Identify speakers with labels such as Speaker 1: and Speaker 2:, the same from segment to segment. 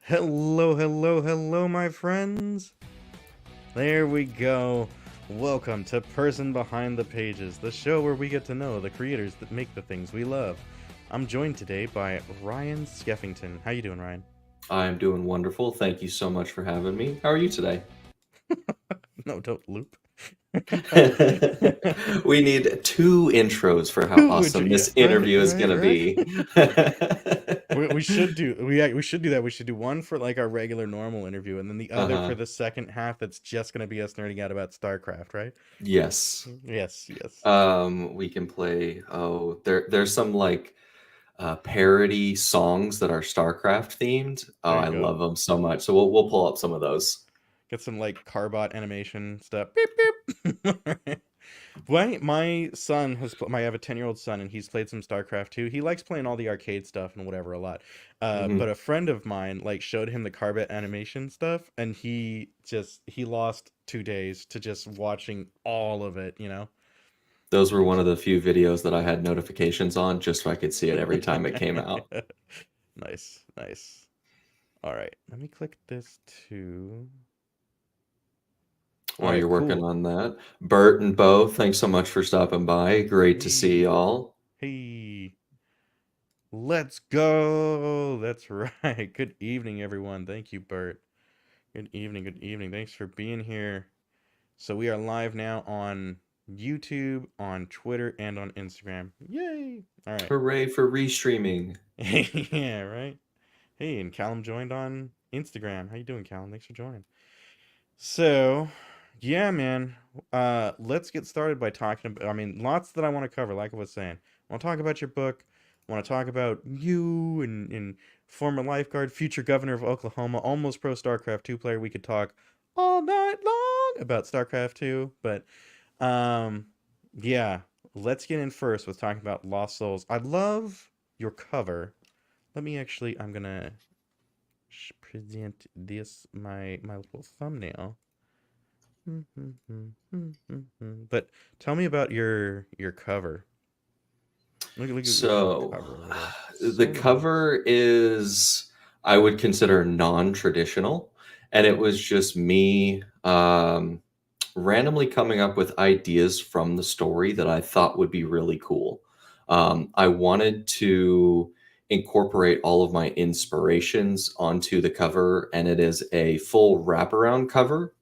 Speaker 1: Hello, hello, hello, my friends. There we go. Welcome to Person Behind the Pages, the show where we get to know the creators that make the things we love. I'm joined today by Ryan Skeffington. How you doing, Ryan?
Speaker 2: I'm doing wonderful. Thank you so much for having me. How are you today?
Speaker 1: No, don't loop.
Speaker 2: We need two intros for how
Speaker 1: Which,
Speaker 2: awesome
Speaker 1: yeah,
Speaker 2: this
Speaker 1: right,
Speaker 2: interview is
Speaker 1: right,
Speaker 2: going to
Speaker 1: right.
Speaker 2: be.
Speaker 1: We should do we should do that. We should do one for like our regular normal interview, and then the other for
Speaker 2: Uh-huh.
Speaker 1: the second half. That's just gonna be us nerding out about StarCraft, right?
Speaker 2: Yes.
Speaker 1: Yes, yes.
Speaker 2: We can play. There's some like parody songs that are StarCraft themed. Oh,
Speaker 1: There you
Speaker 2: I
Speaker 1: go.
Speaker 2: love them so much. So we'll pull up some of those.
Speaker 1: Get some like carbot animation stuff. Beep beep. My son has. I have a 10-year-old son, and he's played some StarCraft too. He likes playing all the arcade stuff and whatever a lot. But
Speaker 2: Hmm.
Speaker 1: a friend of mine like showed him the carbot animation stuff, and he lost 2 days to just watching all of it.
Speaker 2: Those were one
Speaker 1: It's-
Speaker 2: of the few videos that I had notifications on just so I could see it every time it came out.
Speaker 1: Nice, nice. All right, let me click this too. All
Speaker 2: While
Speaker 1: right,
Speaker 2: you're working
Speaker 1: cool.
Speaker 2: on that. Bert and Bo, thanks so much for stopping by. Great to see
Speaker 1: Hey,
Speaker 2: y'all.
Speaker 1: hey. Let's go. That's right. Good evening, everyone. Thank you, Bert. Good evening. Good evening. Thanks for being here. So we are live now on YouTube, on Twitter, and on Instagram. Yay! All right.
Speaker 2: Hooray for restreaming.
Speaker 1: Yeah, right. Hey, and Callum joined on Instagram. How you doing, Callum? Thanks for joining. So, yeah, man. Let's get started by talking about. I mean, lots that I want to cover. Like I was saying, I want to talk about your book. I want to talk about you and former lifeguard, future governor of Oklahoma, almost pro StarCraft 2 player. We could talk all night long about StarCraft 2, but um, yeah. Let's get in first with talking about Lost Souls. I love your cover. Let me actually. I'm gonna present this my little thumbnail. But tell me about your cover. Look at the
Speaker 2: So,
Speaker 1: cover over there.
Speaker 2: the
Speaker 1: So nice.
Speaker 2: cover is, I would consider non-traditional, and it was just me randomly coming up with ideas from the story that I thought would be really cool. I wanted to incorporate all of my inspirations onto the cover, and it is a full wraparound cover.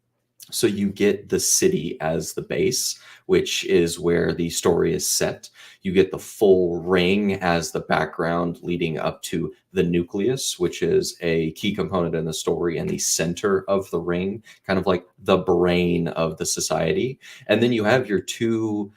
Speaker 2: So you get the city as the base, which is where the story is set. You get the full ring as the background leading up to the nucleus, which is a key component in the story and the center of the ring, kind of like the brain of the society. And then you have your two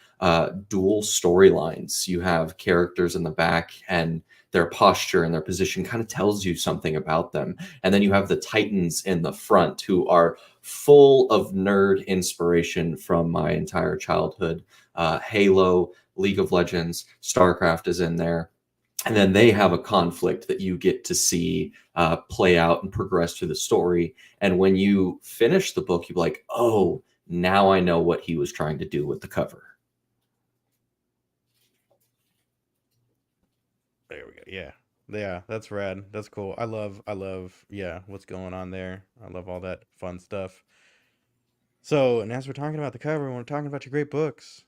Speaker 2: dual storylines. You have characters in the back, and their posture and their position kind of tells you something about them. And then you have the titans in the front who are full of nerd inspiration from my entire childhood. Halo, League of Legends, StarCraft is in there. And then they have a conflict that you get to see play out and progress through the story. And when you finish the book, you're like, oh, now I know what he was trying to do with the cover.
Speaker 1: There we go. Yeah. Yeah, that's rad. That's cool. I love, yeah, what's going on there. I love all that fun stuff. So, and as we're talking about the cover, we're talking about your great books.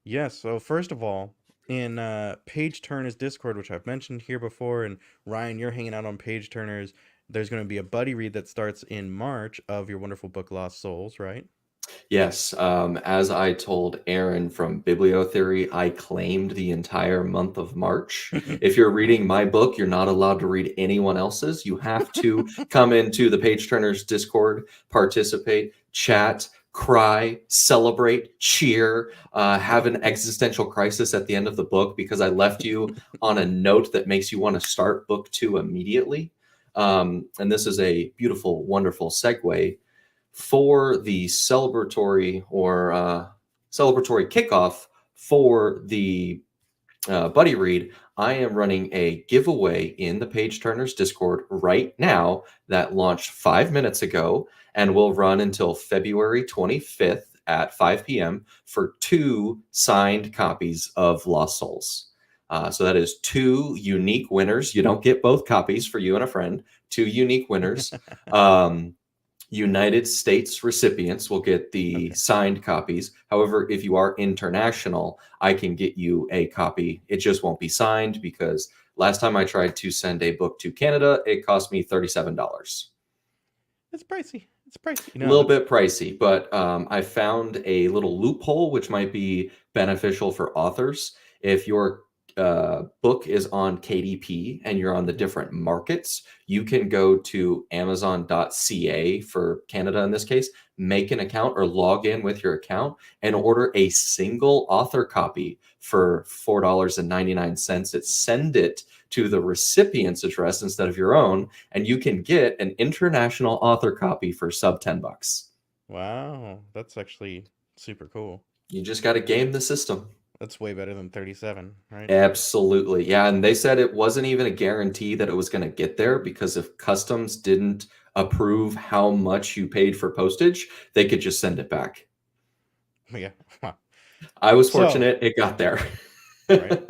Speaker 1: Yes, so first of all, in Page Turner's Discord, which I've mentioned here before, and Ryan, you're hanging out on Page Turner's, there's going to be a buddy read that starts in March of your wonderful book Lost Souls, right?
Speaker 2: Yes, as I told Aaron from Bibliotheory, I claimed the entire month of March. If you're reading my book, you're not allowed to read anyone else's. You have to come into the Page Turners Discord, participate, chat, cry, celebrate, cheer, have an existential crisis at the end of the book because I left you on a note that makes you want to start book two immediately. And this is a beautiful, wonderful segue for the celebratory kickoff for the buddy read. I am running a giveaway in the Page Turners Discord right now that launched 5 minutes ago and will run until February 25th at 5 p.m. for two signed copies of Lost Souls. So that is two unique winners. You don't get both copies for you and a friend. Two unique winners. Um, United States recipients will get the
Speaker 1: Okay.
Speaker 2: signed copies. However, if you are international, I can get you a copy. It just won't be signed because last time I tried to send a book to Canada, it cost me $37.
Speaker 1: It's pricey. It's pricey.
Speaker 2: A
Speaker 1: No,
Speaker 2: little
Speaker 1: that's
Speaker 2: bit pricey, but I found a little loophole which might be beneficial for authors. If your book is on KDP and you're on the
Speaker 1: mhm.
Speaker 2: different markets, you can go to Amazon.ca for Canada in this case, make an account or log in with your account and order a single author copy for $4.99. Send it to the recipient's address instead of your own, and you can get an international author copy for sub $10.
Speaker 1: Wow, that's actually super cool.
Speaker 2: You just got to game the system.
Speaker 1: That's way better than 37, right?
Speaker 2: Absolutely. Yeah. And they said it wasn't even a guarantee that it was going to get there because if customs didn't approve how much you paid for postage, they could just send it back.
Speaker 1: Yeah. Wow.
Speaker 2: I was
Speaker 1: So,
Speaker 2: fortunate it got there.
Speaker 1: right.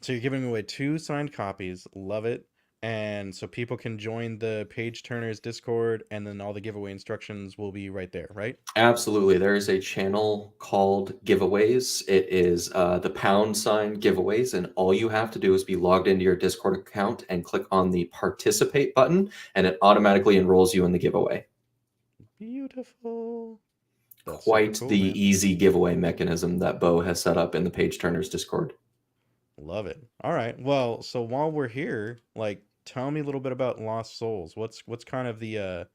Speaker 1: So you're giving away 2 signed copies. Love it. And so people can join the Page Turners Discord, and then all the giveaway instructions will be right there, right?
Speaker 2: Absolutely. There is a channel called Giveaways. It is the pound sign giveaways, and all you have to do is be logged into your Discord account and click on the participate button, and it automatically enrolls you in the giveaway.
Speaker 1: Beautiful. That's super
Speaker 2: Quite
Speaker 1: cool,
Speaker 2: the
Speaker 1: man.
Speaker 2: easy giveaway mechanism that Bo has set up in the Page Turners Discord.
Speaker 1: Love it. All right. Well, so while we're here, like tell me a little bit about Lost Souls. What's kind of the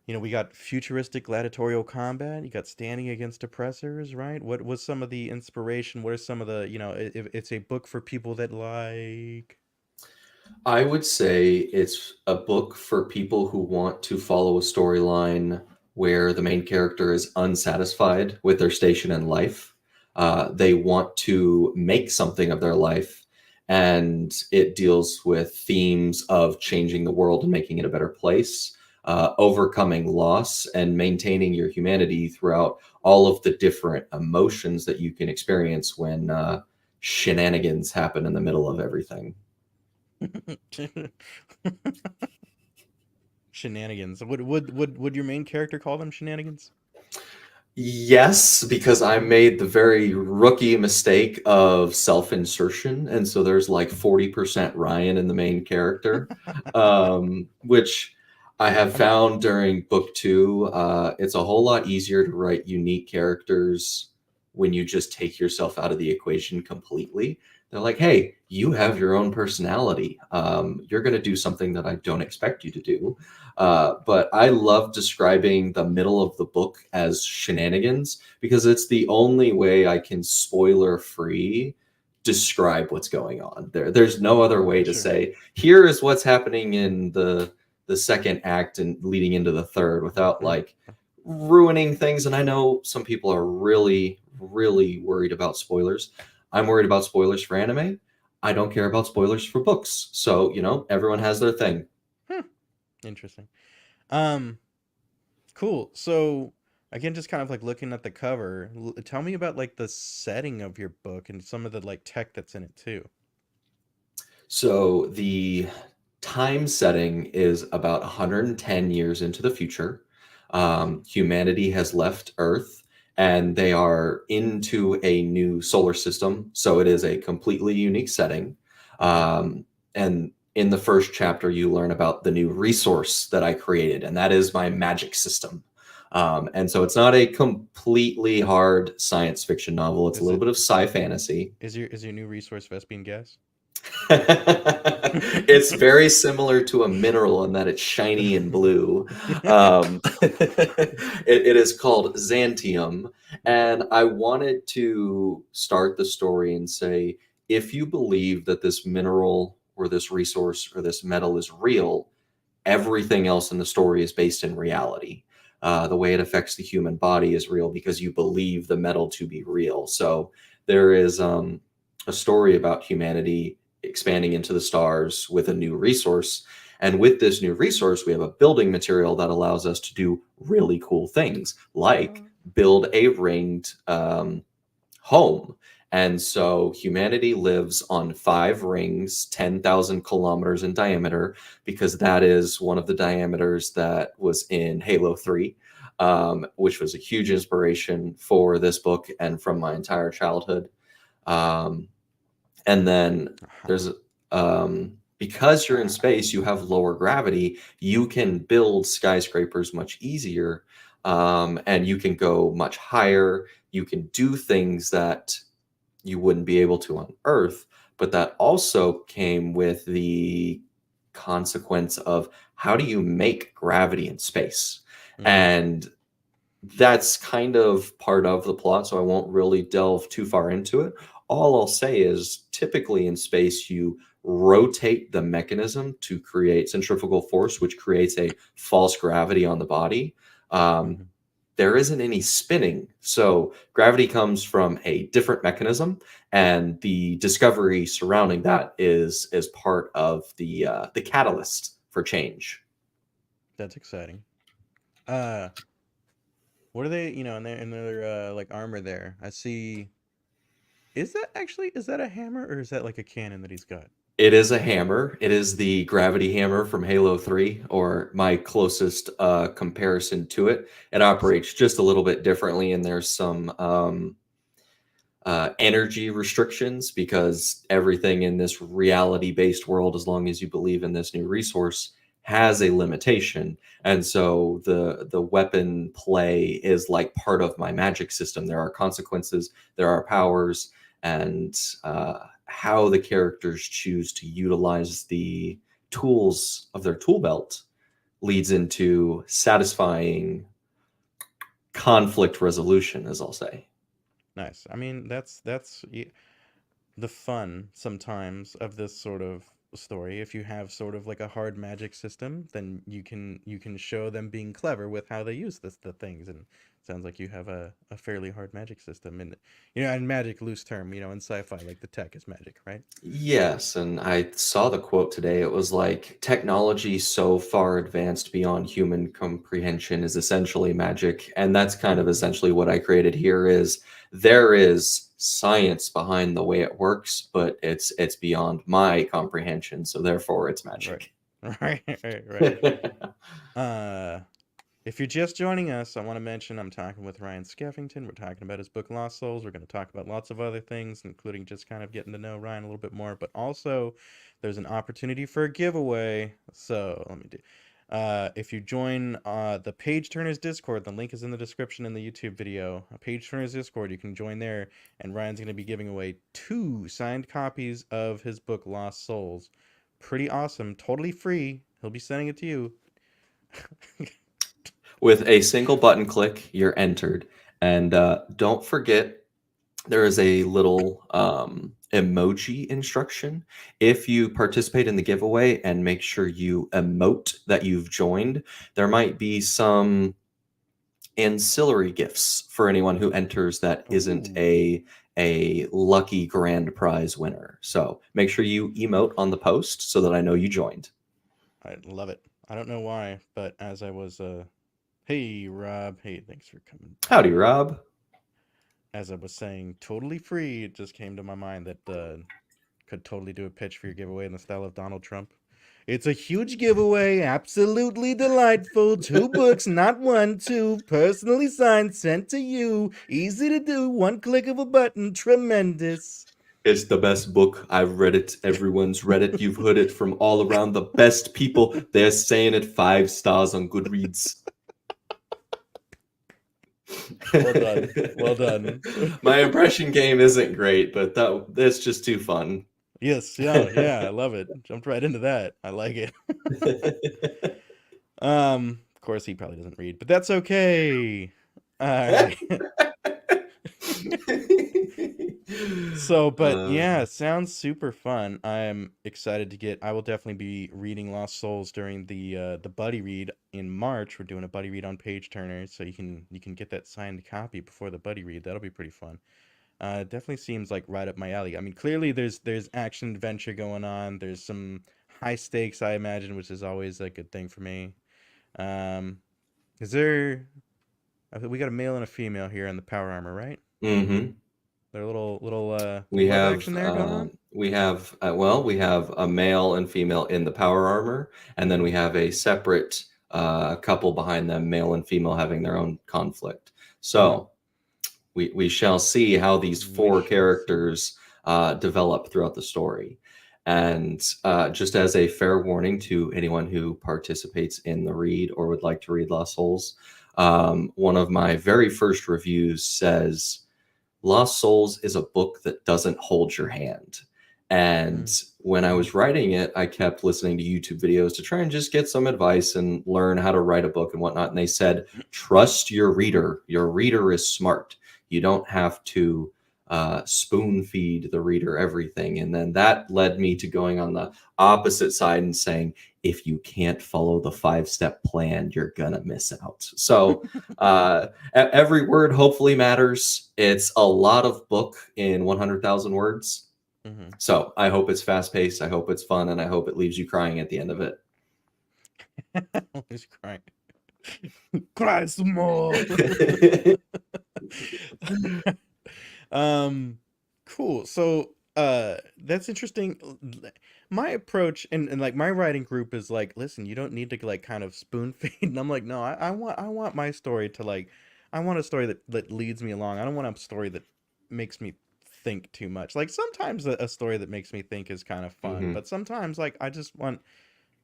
Speaker 1: we got futuristic gladiatorial combat, you got standing against oppressors, right? What was some of the inspiration? What are some of the, if it's a book for people that like
Speaker 2: I would say it's a book for people who want to follow a storyline where the main character is unsatisfied with their station in life. They want to make something of their life, and it deals with themes of changing the world and making it a better place, overcoming loss, and maintaining your humanity throughout all of the different emotions that you can experience when shenanigans happen in the middle of everything.
Speaker 1: shenanigans. Would your main character call them shenanigans?
Speaker 2: Yes, because I made the very rookie mistake of self-insertion, and so there's like 40% Ryan in the main character, which I have
Speaker 1: I mean,
Speaker 2: found during book two. It's a whole lot easier to write unique characters when you just take yourself out of the equation completely. They're like, hey, you have your own personality. You're going to do something that I don't expect you to do. But I love describing the middle of the book as shenanigans because it's the only way I can spoiler free describe what's going on. There's no other way to
Speaker 1: sure.
Speaker 2: say here is what's happening in the second act and leading into the third without
Speaker 1: Mhm.
Speaker 2: like ruining things. And I know some people are really, really worried about spoilers. I'm worried about spoilers for anime. I don't care about spoilers for books. So, everyone has their thing.
Speaker 1: Hmm. Interesting. Um, cool. So again, just kind of like looking at the cover, tell me about like the setting of your book and some of the like tech that's in it too.
Speaker 2: So the time setting is about 110 years into the future. Humanity has left Earth and they are into a new solar system. So it is a completely unique setting. And in the first chapter, you learn about the new resource that I created, and that is my magic system. And so it's not a completely hard science fiction novel. It's a
Speaker 1: Is
Speaker 2: little
Speaker 1: it
Speaker 2: bit of sci fantasy.
Speaker 1: is your new resource Vespian gas?
Speaker 2: It's very similar to a mineral in that it's shiny and blue. It is called Xantium. And I wanted to start the story and say if you believe that this mineral or this resource or this metal is real, everything else in the story is based in reality. The way it affects the human body is real because you believe the metal to be real. So there is a story about humanity expanding into the stars with a new resource. And with this new resource, we have a building material that allows us to do really cool things, like
Speaker 1: Oh.
Speaker 2: build a ringed home. And so humanity lives on 5 rings, 10,000 kilometers in diameter, because that is one of the diameters that was in Halo 3, which was a huge inspiration for this book and from my entire childhood. Um, and then
Speaker 1: Uh-huh.
Speaker 2: there's because you're in space, you have lower gravity. You can build skyscrapers much easier, and you can go much higher. You can do things that you wouldn't be able to on Earth. But that also came with the consequence of how do you make gravity in space?
Speaker 1: Mm,
Speaker 2: And that's kind of part of the plot, so I won't really delve too far into it. All I'll say is typically in space, you rotate the mechanism to create centrifugal force, which creates a false gravity on the body. Um,
Speaker 1: mhm.
Speaker 2: there isn't any spinning, so gravity comes from a different mechanism, and the discovery surrounding that is part of the catalyst for change.
Speaker 1: That's exciting. Uh, what are they? In their like armor there. I see. Is that a hammer or is that like a cannon that he's got?
Speaker 2: It is a hammer. It is the gravity hammer from Halo 3, or my closest comparison to it. It
Speaker 1: S-
Speaker 2: operates just a little bit differently, and there's some energy restrictions because everything in this reality based world, as long as you believe in this new resource, has a limitation. And so the weapon play is like part of my magic system. There are consequences, there are powers, and how the characters choose to utilize the tools of their tool belt leads into satisfying conflict resolution, as I'll say.
Speaker 1: Nice. I mean, the fun sometimes of this sort of story. If you have sort of like a hard magic system, then you can show them being clever with how they use the things. And it sounds like you have a fairly hard magic system. And and magic loose term, in sci-fi, like the tech is magic, right?
Speaker 2: Yes, and I saw the quote today. It was like technology so far advanced beyond human comprehension is essentially magic. And that's kind of
Speaker 1: Hmm.
Speaker 2: essentially what I created here is there is science behind the way it works, but it's beyond my comprehension, so therefore it's
Speaker 1: Right.
Speaker 2: magic.
Speaker 1: Right, right, right. Uh If you're just joining us, I want to mention I'm talking with Ryan Skeffington. We're talking about his book Lost Souls. We're going to talk about lots of other things, including just kind of getting to know Ryan a little bit more. But also, there's an opportunity for a giveaway. So let me do. If you join the Page Turners Discord, the link is in the description in the YouTube video. Page Turners Discord, you can join there, and Ryan's going to be giving away 2 signed copies of his book Lost Souls. Pretty awesome, totally free. He'll be sending it to you.
Speaker 2: With a single button click, you're entered. And don't forget, there is a little emoji instruction. If you participate in the giveaway and make sure you emote that you've joined, there might be some ancillary gifts for anyone who enters that isn't
Speaker 1: Oh.
Speaker 2: a lucky grand prize winner. So make sure you emote on the post so that I know you joined.
Speaker 1: I love it. I don't know why, but as I was hey Rob, hey, thanks for coming
Speaker 2: Howdy,
Speaker 1: by.
Speaker 2: Rob.
Speaker 1: As I was saying, totally free, it just came to my mind that could totally do a pitch for your giveaway in the style of Donald Trump. It's a huge giveaway, absolutely delightful. 2 books, not one, two, personally signed, sent to you. Easy to do, one click of a button, tremendous.
Speaker 2: It's the best book. I've read it. Everyone's read it. You've heard it from all around. The best people. They're saying it 5 stars on Goodreads.
Speaker 1: Well done. Well done.
Speaker 2: My impression game isn't great, but that's just too fun.
Speaker 1: Yes, yeah, yeah, I love it. Jumped right into that. I like it. Of course he probably doesn't read, but that's okay. All right. So, but
Speaker 2: Uh,
Speaker 1: yeah, sounds super fun. I'm excited to get. I will definitely be reading Lost Souls during the buddy read in March. We're doing a buddy read on Page Turner, so you can get that signed copy before the buddy read. That'll be pretty fun. It definitely seems like right up my alley. I mean, clearly there's action adventure going on. There's some high stakes, I imagine, which is always a good thing for me. Um, is there? I think we got a male and a female here in the power armor, right?
Speaker 2: hmm
Speaker 1: Their little
Speaker 2: We
Speaker 1: love
Speaker 2: have
Speaker 1: action there going on.
Speaker 2: we have a male and female in the power armor, and then we
Speaker 1: Mm-hmm.
Speaker 2: have a separate couple behind them, male and female, having their own conflict.
Speaker 1: Mm-hmm.
Speaker 2: So we shall see how these
Speaker 1: We
Speaker 2: four
Speaker 1: shall see.
Speaker 2: characters develop throughout the story. And just as a fair warning to anyone who participates in the read or would like to read Lost Souls, one of my very first reviews says Lost Souls is a book that doesn't hold your hand. And when I
Speaker 1: Mm-hmm.
Speaker 2: was writing it, I kept listening to YouTube videos to try and just get some advice and learn how to write a book and whatnot. And they said, trust your reader. Your reader is smart. You don't have to spoon feed the reader everything. And then that led me to going on the opposite side and saying, if you can't follow the 5-step plan, you're going to miss out. So, every word hopefully matters. It's a lot of book in 100,000 words.
Speaker 1: Mm-hmm.
Speaker 2: So I hope it's fast paced. I hope it's fun, and I hope it leaves you crying at the end of it.
Speaker 1: He's crying. Cry some more. um, cool. So, that's interesting. My approach and like my writing group is like, listen, you don't need to like kind of spoon feed. And I'm like, no, I want my story to like, I want a story that leads me along. I don't want a story that makes me think too much. Like sometimes a story that makes me think is kind of fun,
Speaker 2: Mhm.
Speaker 1: but sometimes like I just want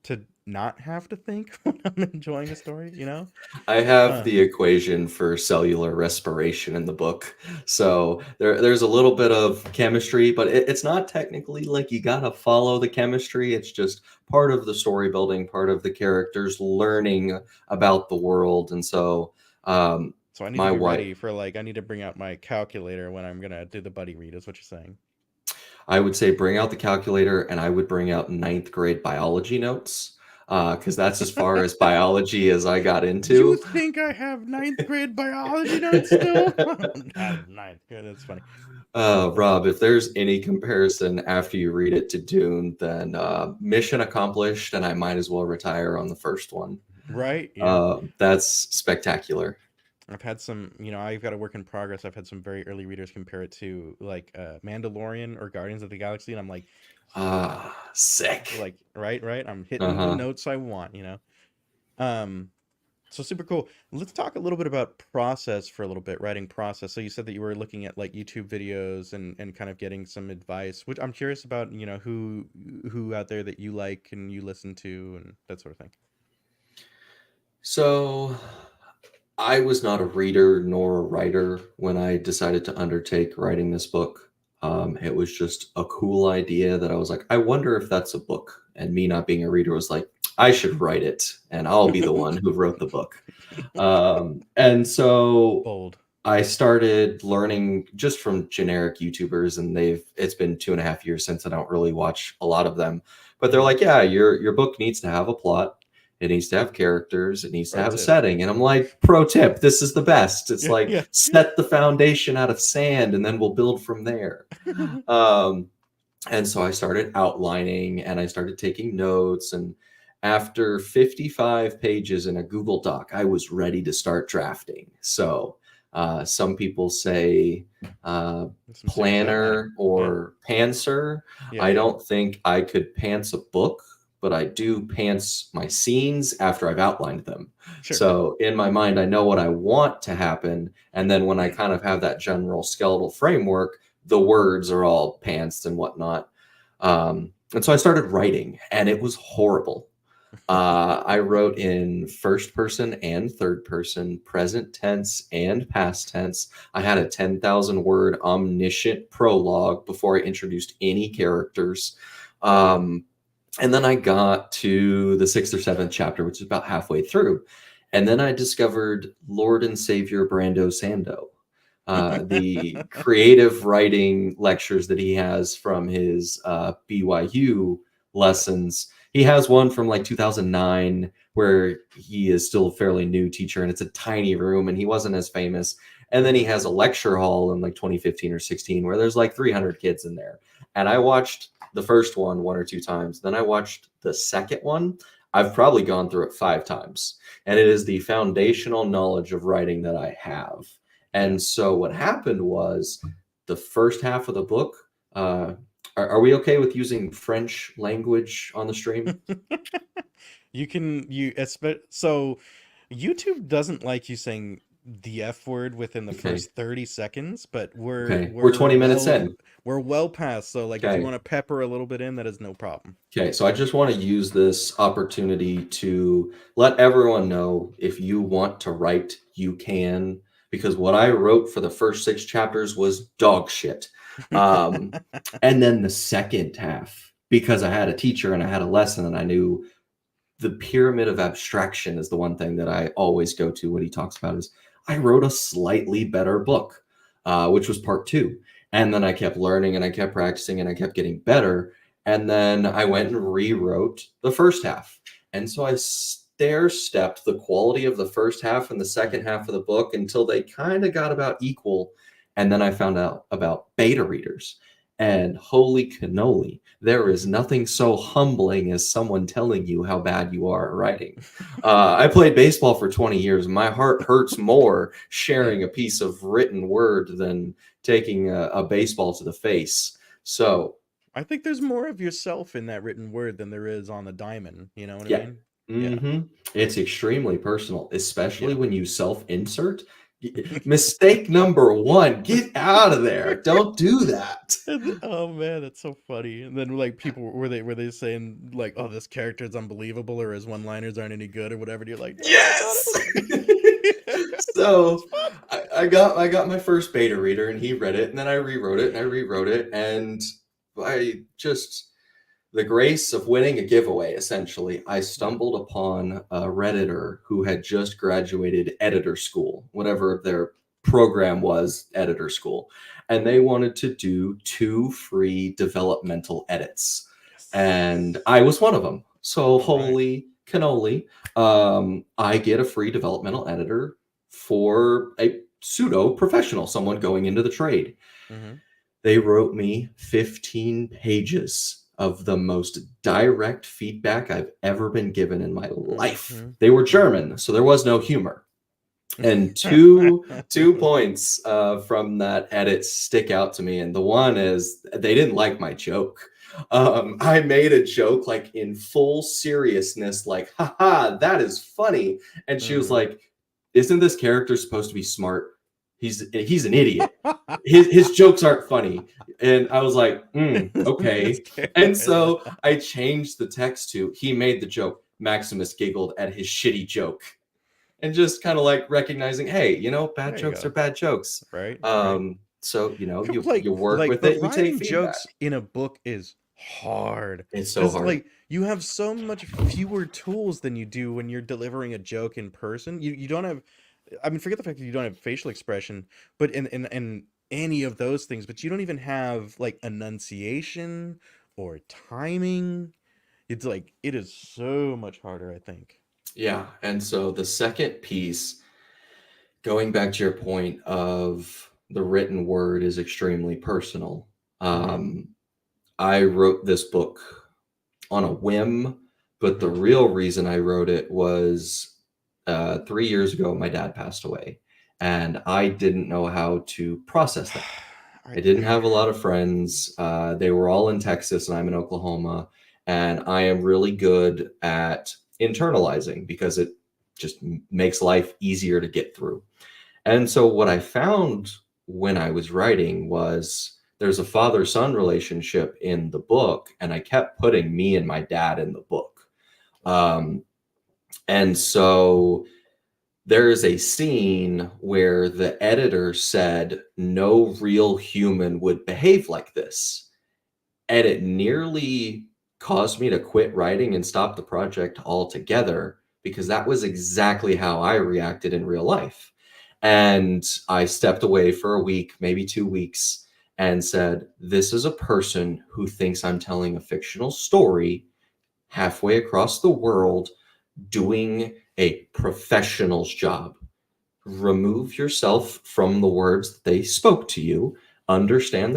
Speaker 1: to not have to think when I'm enjoying a story, you know?
Speaker 2: I have
Speaker 1: Uh,
Speaker 2: the equation for cellular respiration in the book. So there's a little bit of chemistry, but it's not technically like you gotta follow the chemistry. It's just part of the story building, part of the characters learning about the world. And so
Speaker 1: so I need to
Speaker 2: my
Speaker 1: be
Speaker 2: wife,
Speaker 1: ready for like I need to bring out my calculator when I'm gonna do the buddy read, is what you're saying.
Speaker 2: I would say bring out the calculator and I would bring out ninth grade biology notes because that's as far as biology as I got
Speaker 1: You
Speaker 2: into.
Speaker 1: think I have ninth grade biology notes still? Ninth grade, that's funny.
Speaker 2: Rob, if there's any comparison after you read it to Dune, then mission accomplished, and I might as well retire on the first one.
Speaker 1: Right? Yeah.
Speaker 2: That's spectacular.
Speaker 1: I've had some, I've got a work in progress. I've had some very early readers compare it to like Mandalorian or Guardians of the Galaxy, and I'm like, yeah,
Speaker 2: Sick.
Speaker 1: like right. I'm hitting the
Speaker 2: Uh-huh.
Speaker 1: notes I want. Um, So super cool. Let's talk a little bit about process for a little bit, writing process. So you said that you were looking at like YouTube videos and kind of getting some advice, which I'm curious about, who out there that you like and you listen to and that sort of thing.
Speaker 2: So I was not a reader nor a writer when I decided to undertake writing this book. It was just a cool idea that I was like, I wonder if that's a book. And me not being a reader was like, I should write it, and I'll be the one who wrote the book. And so
Speaker 1: Bold.
Speaker 2: I started learning just from generic YouTubers, and it's been 2.5 years since I don't really watch a lot of them. But they're
Speaker 1: Mhm.
Speaker 2: like, yeah, your book needs to have a plot. It needs to have characters. It needs to
Speaker 1: Pro
Speaker 2: have a
Speaker 1: tip.
Speaker 2: setting. And I'm like, pro tip, this is the best. It's
Speaker 1: Yeah,
Speaker 2: like
Speaker 1: yeah.
Speaker 2: set the foundation out of sand and then we'll build from there. Um, and so I started outlining and I started taking notes. And after 55 pages in a Google Doc, I was ready to start drafting. So some people say
Speaker 1: Some serious outlining.
Speaker 2: planner
Speaker 1: Yeah.
Speaker 2: or pantser.
Speaker 1: Yeah,
Speaker 2: I
Speaker 1: yeah.
Speaker 2: don't think I could pants a book, but I do pants my scenes after I've outlined them.
Speaker 1: Sure.
Speaker 2: So in my mind, I know what I want to happen. And then when I kind of have that general skeletal framework, the words are all pantsed and whatnot. And so I started writing, and it was horrible. I wrote in first person and third person, present tense and past tense. I had a 10,000 word omniscient prologue before I introduced any characters. Um, and then I got to the sixth or seventh chapter, which is about halfway through. And then I discovered Lord and Savior Brando Sando, the creative writing lectures that he has from his BYU lessons. He has one from like 2009 where he is still a fairly new teacher and it's a tiny room and he wasn't as famous. And then he has a lecture hall in like 2015 or 16 where there's like 300 kids in there. And I watched the first one or two times. Then I watched the second one. I've probably gone through it 5 times. And it is the foundational knowledge of writing that I have.
Speaker 1: Yeah.
Speaker 2: And so what happened was the first half of the book. Are we okay with using French language on the stream?
Speaker 1: You can so YouTube doesn't like you saying the F word within the
Speaker 2: Okay.
Speaker 1: first 30 seconds, but
Speaker 2: Okay. We're 20 minutes in.
Speaker 1: we're well past. So like if you
Speaker 2: Okay.
Speaker 1: want to pepper a little bit in, that is no problem.
Speaker 2: Okay, so I just want to use this opportunity to let everyone know if you want to write, you can, because what I wrote for the first 6 chapters was dog shit. Um, and then the second half, because I had a teacher and I had a lesson and I knew the pyramid of abstraction is the one thing that I always go to when he talks about is I wrote a slightly better book, which was part two. And then I kept learning and I kept practicing and I kept getting better. And then I went and rewrote the first half. And so I stair stepped the quality of the first half and the second half of the book until they kind of got about equal. And then I found out about beta readers. And holy cannoli, there is nothing so humbling as someone telling you how bad you are at writing. I played baseball for 20 years. My heart hurts more sharing a piece of written word than taking a baseball to the face. So,
Speaker 1: I think there's more of yourself in that written word than there is on the diamond. You know what I
Speaker 2: yeah.
Speaker 1: mean? Yeah.
Speaker 2: hmm It's extremely personal, especially
Speaker 1: Yeah.
Speaker 2: when you self insert. Mistake number one, get out of there. Don't do that.
Speaker 1: Oh man, that's so funny. And then like people were they saying like, "Oh, this character is unbelievable," or his one-liners aren't any good, or whatever. And you're like, "No, I thought
Speaker 2: Yes.
Speaker 1: it was." It's
Speaker 2: So
Speaker 1: fun.
Speaker 2: I got my first beta reader and he read it and then I rewrote it and I rewrote it and I just the grace of winning a giveaway essentially I stumbled upon a redditor who had just graduated editor school, whatever their program was, editor school, and they wanted to do 2 free developmental edits and
Speaker 1: Yes.
Speaker 2: I was one of them. So
Speaker 1: All right.
Speaker 2: holy cannoli, I get a free developmental editor for a pseudo professional, someone going into the trade.
Speaker 1: Mm-hmm.
Speaker 2: They wrote me 15 pages of the most direct feedback I've ever been given in my life.
Speaker 1: Mm-hmm.
Speaker 2: They were
Speaker 1: Mm-hmm.
Speaker 2: German, so there was no humor. And two points from that edit stick out to me, and the one is they didn't like my joke. I made a joke like in full seriousness, like haha, that is funny, and she was
Speaker 1: Mm-hmm.
Speaker 2: like, isn't this character supposed to be smart? He's an idiot. His jokes aren't funny. And I was like,
Speaker 1: This
Speaker 2: okay. And
Speaker 1: character.
Speaker 2: so I changed the text to he made the joke. Maximus giggled at his shitty joke, and just kind of like recognizing, hey, bad
Speaker 1: There you
Speaker 2: jokes are
Speaker 1: go.
Speaker 2: bad jokes.
Speaker 1: Right. Right.
Speaker 2: So you work
Speaker 1: Like
Speaker 2: with
Speaker 1: but
Speaker 2: it, you take
Speaker 1: writing
Speaker 2: feedback.
Speaker 1: jokes in a book is hard
Speaker 2: It's so
Speaker 1: because
Speaker 2: hard.
Speaker 1: like you have so much fewer tools than you do when you're delivering a joke in person. You don't have, I mean, forget the fact that you don't have facial expression, but in any of those things, but you don't even have like enunciation or timing. It's like it is so much harder, I think.
Speaker 2: Yeah. And so the second piece, going back to your point of the written word is extremely personal.
Speaker 1: Mm-hmm.
Speaker 2: Um, I wrote this book on a whim, but the
Speaker 1: Mm-hmm.
Speaker 2: real reason I wrote it was 3 years ago, my dad passed away, and I didn't know how to process that. I
Speaker 1: I
Speaker 2: didn't have a lot of friends. They were all in Texas, and I'm in Oklahoma. And I am really good at internalizing because it just makes life easier to get through. And so, what I found when I was writing was there's a father son relationship in the book, and I kept putting me and my dad in the book. Um, and so, there is a scene where the editor said no real human would behave like this. And it nearly caused me to quit writing and stop the project altogether because that was exactly how I reacted in real life. And I stepped away for a week, maybe 2 weeks, and said, this is a person who thinks I'm telling a fictional story halfway across the world doing a professional's job. Remove yourself from the words that they spoke to you, understand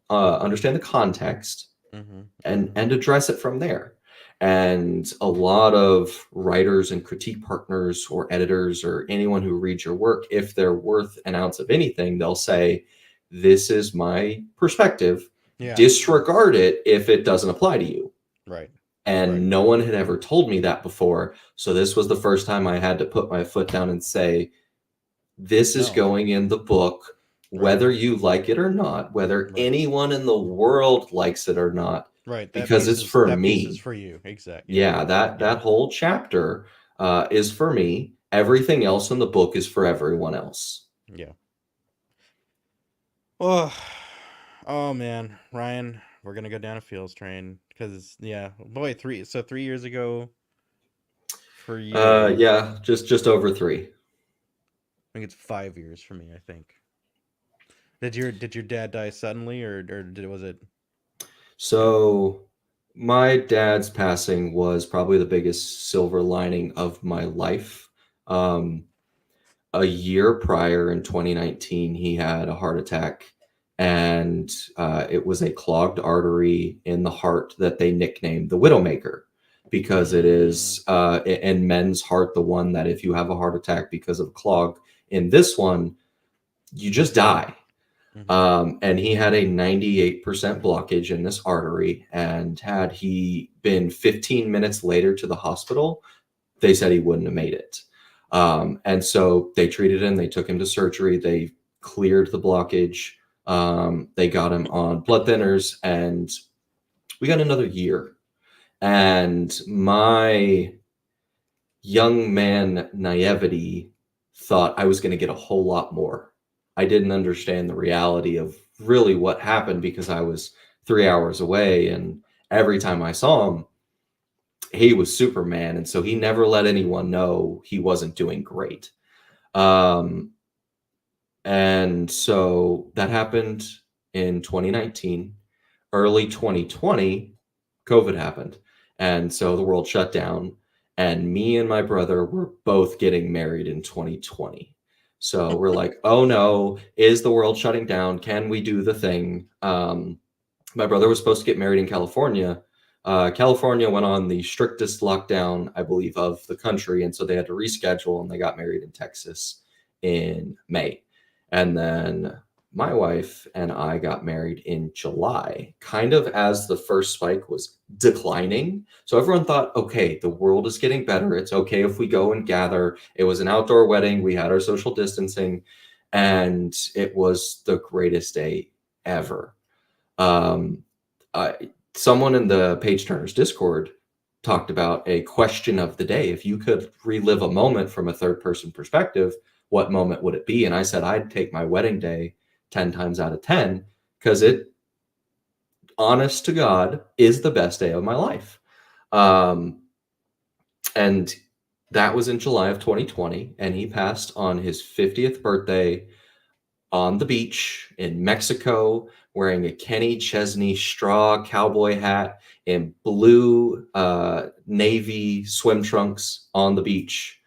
Speaker 2: understand the context,
Speaker 1: Mm-hmm.
Speaker 2: and
Speaker 1: Mm-hmm.
Speaker 2: address it from there. And a lot of writers and critique partners or editors or anyone who reads your work, if they're worth an ounce of anything, they'll say, This is my perspective.
Speaker 1: Yeah.
Speaker 2: Disregard it if it doesn't apply to you.
Speaker 1: Right. Right.
Speaker 2: And no one had ever told me that before. So this was the first time I had to put my foot down and say, this is
Speaker 1: No.
Speaker 2: going in the book,
Speaker 1: Right.
Speaker 2: whether you like it or not, whether
Speaker 1: Right.
Speaker 2: anyone in the world likes it or not,
Speaker 1: Right.
Speaker 2: because it's for
Speaker 1: That piece is
Speaker 2: me.
Speaker 1: for you. Exact. Yeah.
Speaker 2: Yeah, that
Speaker 1: Yeah.
Speaker 2: that whole chapter is for me. Everything else in the book is for everyone else.
Speaker 1: Yeah. Oh, oh man, Ryan, we're gonna go down a Fields train because yeah, boy, 3 years ago for you.
Speaker 2: Yeah, just over 3.
Speaker 1: I think it's 5 years for me. I think. Did your dad die suddenly was it?
Speaker 2: So my dad's passing was probably the biggest silver lining of my life. Um, a year prior in 2019, he had a heart attack, and it was a clogged artery in the heart that they nicknamed the Widowmaker because it
Speaker 1: Mm,
Speaker 2: is in men's heart the one that if you have a heart attack because of clog, in this one, you just die.
Speaker 1: mm-hmm.
Speaker 2: And he had a 98% blockage in this artery. And had he been 15 minutes later to the hospital, they said he wouldn't have made it. And so they treated him, they took him to surgery, they cleared the blockage, they got him on blood thinners, and we got another year. And my young man naivety thought I was going to get a whole lot more. I didn't understand the reality of really what happened because I was 3 hours away. And every time I saw him, he was Superman. And so he never let anyone know he wasn't doing great. Um, and so that happened in 2019. Early 2020, COVID happened. And so the world shut down. And me and my brother were both getting married in 2020. So we're like, oh no, is the world shutting down? Can we do the thing? My brother was supposed to get married in California. California went on the strictest lockdown, I believe, of the country. And so they had to reschedule and they got married in Texas in May. And then my wife and I got married in July, kind of as the first spike was declining. So everyone thought, okay, the world is getting better. It's okay if we go and gather. It was an outdoor wedding. We had our social distancing, and it was the greatest day ever. Um, Someone in the Page Turners Discord talked about a question of the day. If you could relive a moment from a third person perspective, what moment would it be? And I said, I'd take my wedding day 10 times out of 10 because it, honest to God, is the best day of my life. Um, and that was in July of 2020. And he passed on his 50th birthday on the beach in Mexico wearing a Kenny Chesney straw cowboy hat and blue navy swim trunks on the beach.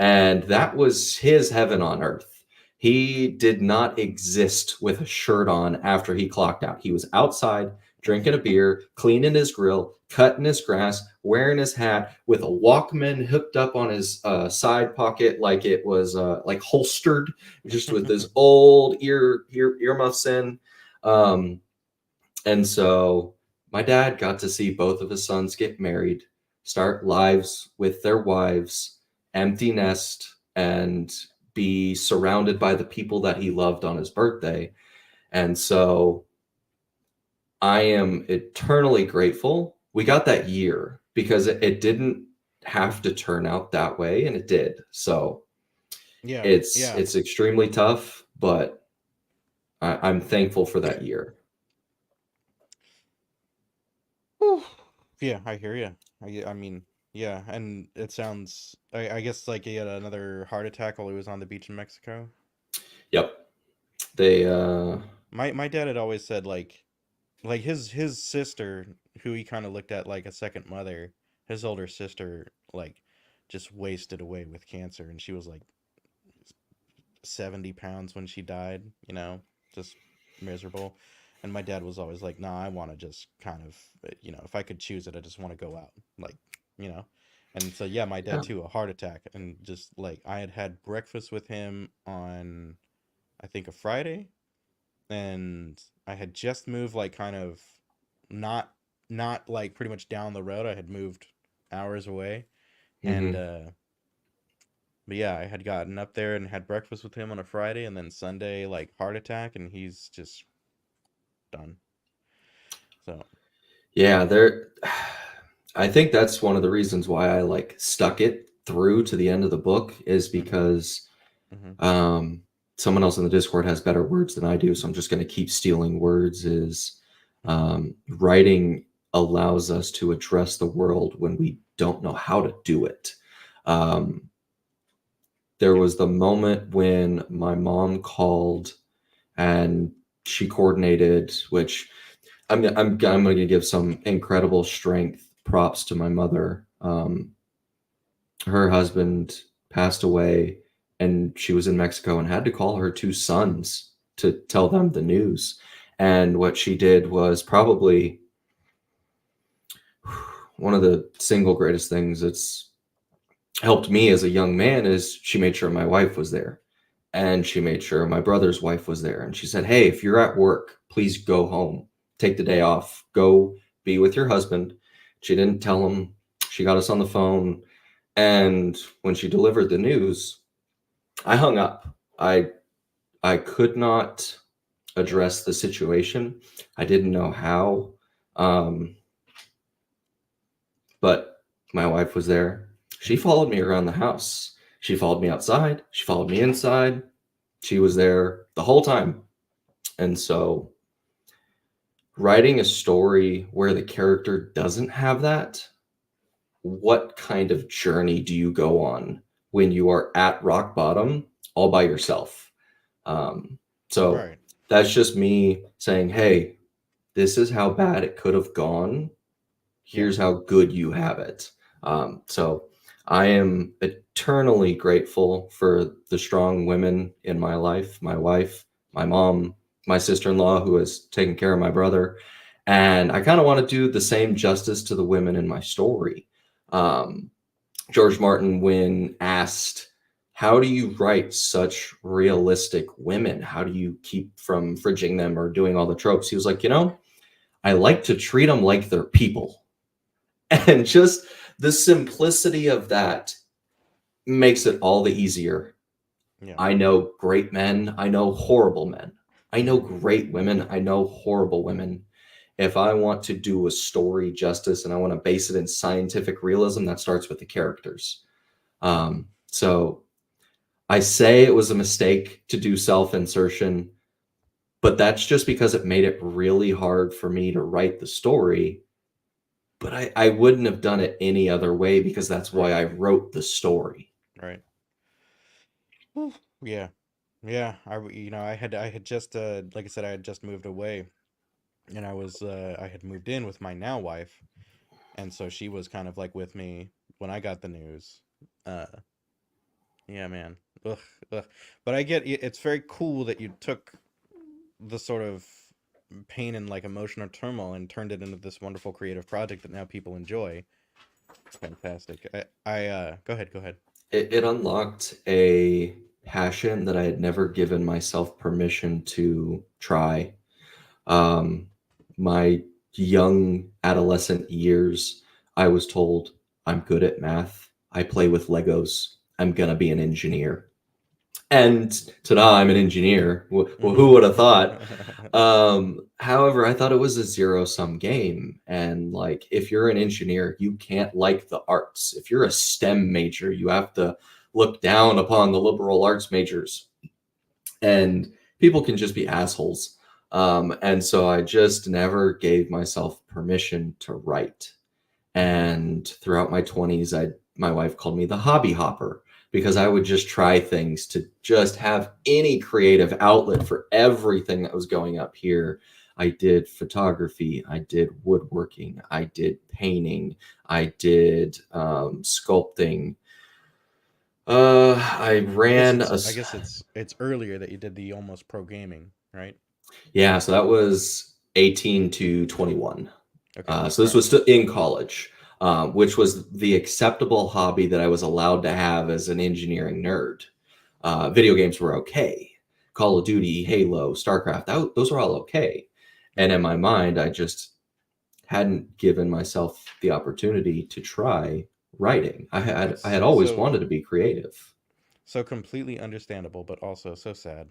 Speaker 2: And that was his heaven on earth. He did not exist with a shirt on after he clocked out. He was outside drinking a beer, cleaning his grill, cutting his grass, wearing his hat with a Walkman hooked up on his side pocket like it was like holstered, just with his old earmuffs in. Um, and so my dad got to see both of his sons get married, start lives with their wives, empty nest, and be surrounded by the people that he loved on his birthday. And so I am eternally grateful we got that year because it didn't have to turn out that way, and it did. So
Speaker 1: Yeah.
Speaker 2: it's
Speaker 1: Yeah.
Speaker 2: it's extremely tough, but I'm thankful for that year.
Speaker 1: Whew. Yeah, I hear you. I mean, yeah, and it sounds. I guess like he had another heart attack while he was on the beach in Mexico.
Speaker 2: Yep. They
Speaker 1: My dad had always said like his sister, who he kind of looked at like a second mother, his older sister like just wasted away with cancer, and she was like 70 pounds when she died. Just miserable. And my dad was always like, "Nah, I want to just kind of, if I could choose it, I just want to go out, like, you know." And so yeah, my dad
Speaker 2: yeah.
Speaker 1: too, a heart attack, and just like I had breakfast with him on, I think, a Friday, and I had just moved like kind of not not like pretty much down the road. I had moved hours away, and
Speaker 2: Hmm.
Speaker 1: but yeah, I had gotten up there and had breakfast with him on a Friday, and then Sunday like heart attack, and he's just done. So
Speaker 2: Yeah, there. I think that's one of the reasons why I like stuck it through to the end of the book is
Speaker 1: mm-hmm,
Speaker 2: because
Speaker 1: mm-hmm,
Speaker 2: um, someone else in the Discord has better words than I do, so I'm just going to keep stealing words. Is writing allows us to address the world when we don't know how to do it. Um, there
Speaker 1: yep,
Speaker 2: was the moment when my mom called and she coordinated, which I'm going to give some incredible strength props to my mother. Her husband passed away, and she was in Mexico and had to call her two sons to tell them the news. And what she did was probably one of the single greatest things that's helped me as a young man is she made sure my wife was there, and she made sure my brother's wife was there, and she said, hey, if you're at work, please go home, take the day off, go be with your husband. She didn't tell him. She got us on the phone, and when she delivered the news, I hung up. I could not
Speaker 1: yeah,
Speaker 2: address the situation. I didn't know how. um, but my wife was there. She followed me around the house. She followed me outside. She followed me inside. She was there the whole time. And so, writing a story where the character doesn't have that, what kind of journey do you go on when you are at rock bottom all by yourself? So,
Speaker 1: right,
Speaker 2: that's just me saying, hey, this is how bad it could have gone.
Speaker 1: yeah,
Speaker 2: Here's how good you have it. So I am eternally grateful for the strong women in my life, my wife, my mom, my sister-in-law who has taken care of my brother. And I kind of want to do the same justice to the women in my story. Um, George Martin, when asked, how do you write such realistic women? How do you keep from fridging them or doing all the tropes? He was like, I like to treat them like they're people. And just the simplicity of that makes it all the easier.
Speaker 1: yeah,
Speaker 2: I know great men, I know horrible men. I know
Speaker 1: mm-hmm,
Speaker 2: great women, I know horrible women. If I want to do a story justice and I want to base it in scientific realism, that starts with the characters.
Speaker 1: mm-hmm,
Speaker 2: So I say it was a mistake to do self insertion, but that's just because it made it really hard for me to write the story. But I wouldn't have done it any other way because that's why
Speaker 1: right,
Speaker 2: I wrote the story.
Speaker 1: right. Whew, yeah, yeah. I had just like I said, I had just moved away, and I had moved in with my now wife, and so she was kind of like with me when I got the news. Uh, yeah, man. Ugh, ugh. But it's very cool that you took the sort of pain and like emotional turmoil and turned it into this wonderful creative project that now people enjoy. Fantastic. Go ahead, go ahead.
Speaker 2: It unlocked a passion that I had never given myself permission to try. Um, my young adolescent years, I was told I'm good at math. I play with Legos. I'm gonna be an engineer. And ta-da, I'm an engineer. Well, who would have thought? However, I thought it was a zero-sum game. And like, if you're an engineer, you can't like the arts. If you're a STEM major, you have to look down upon the liberal arts majors. And people can just be assholes. And so I just never gave myself permission to write. And throughout my 20s, my wife called me the hobby hopper because I would just try things to just have any creative outlet for everything that was going up here. I did photography, I did woodworking, I did painting, I did sculpting. I ran a
Speaker 1: I guess it's earlier that you did the almost pro gaming, right?
Speaker 2: yeah, so that was 18 to 21.
Speaker 1: Okay.
Speaker 2: So
Speaker 1: All
Speaker 2: this
Speaker 1: right.
Speaker 2: was still in college, which was the acceptable hobby that I was allowed to have as an engineering nerd. Video games were okay. Call of Duty, Halo, StarCraft, those are all okay. And in my mind, I just hadn't given myself the opportunity to try writing. I had always
Speaker 1: So
Speaker 2: wanted to be creative.
Speaker 1: so completely understandable, but also so sad,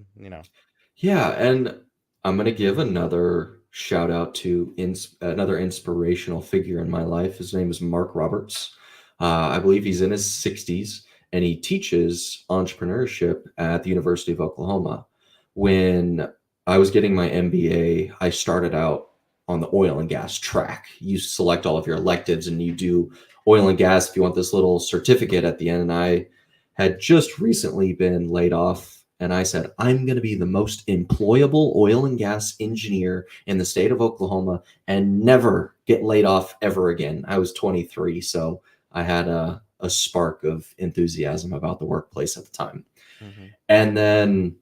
Speaker 2: Yeah, and I'm going to give another shout out to another inspirational figure in my life. His name is Mark Roberts. I believe he's in his 60s and he teaches entrepreneurship at the University of Oklahoma. When I was getting my MBA, I started out on the oil and gas track. You select all of your electives and you do oil and gas if you want this little certificate at the end. And I had just recently been laid off, and I said, I'm going to be the most employable oil and gas engineer in the state of Oklahoma and never get laid off ever again. I was 23, so I had a spark of enthusiasm about the workplace at the time.
Speaker 1: hmm
Speaker 2: And then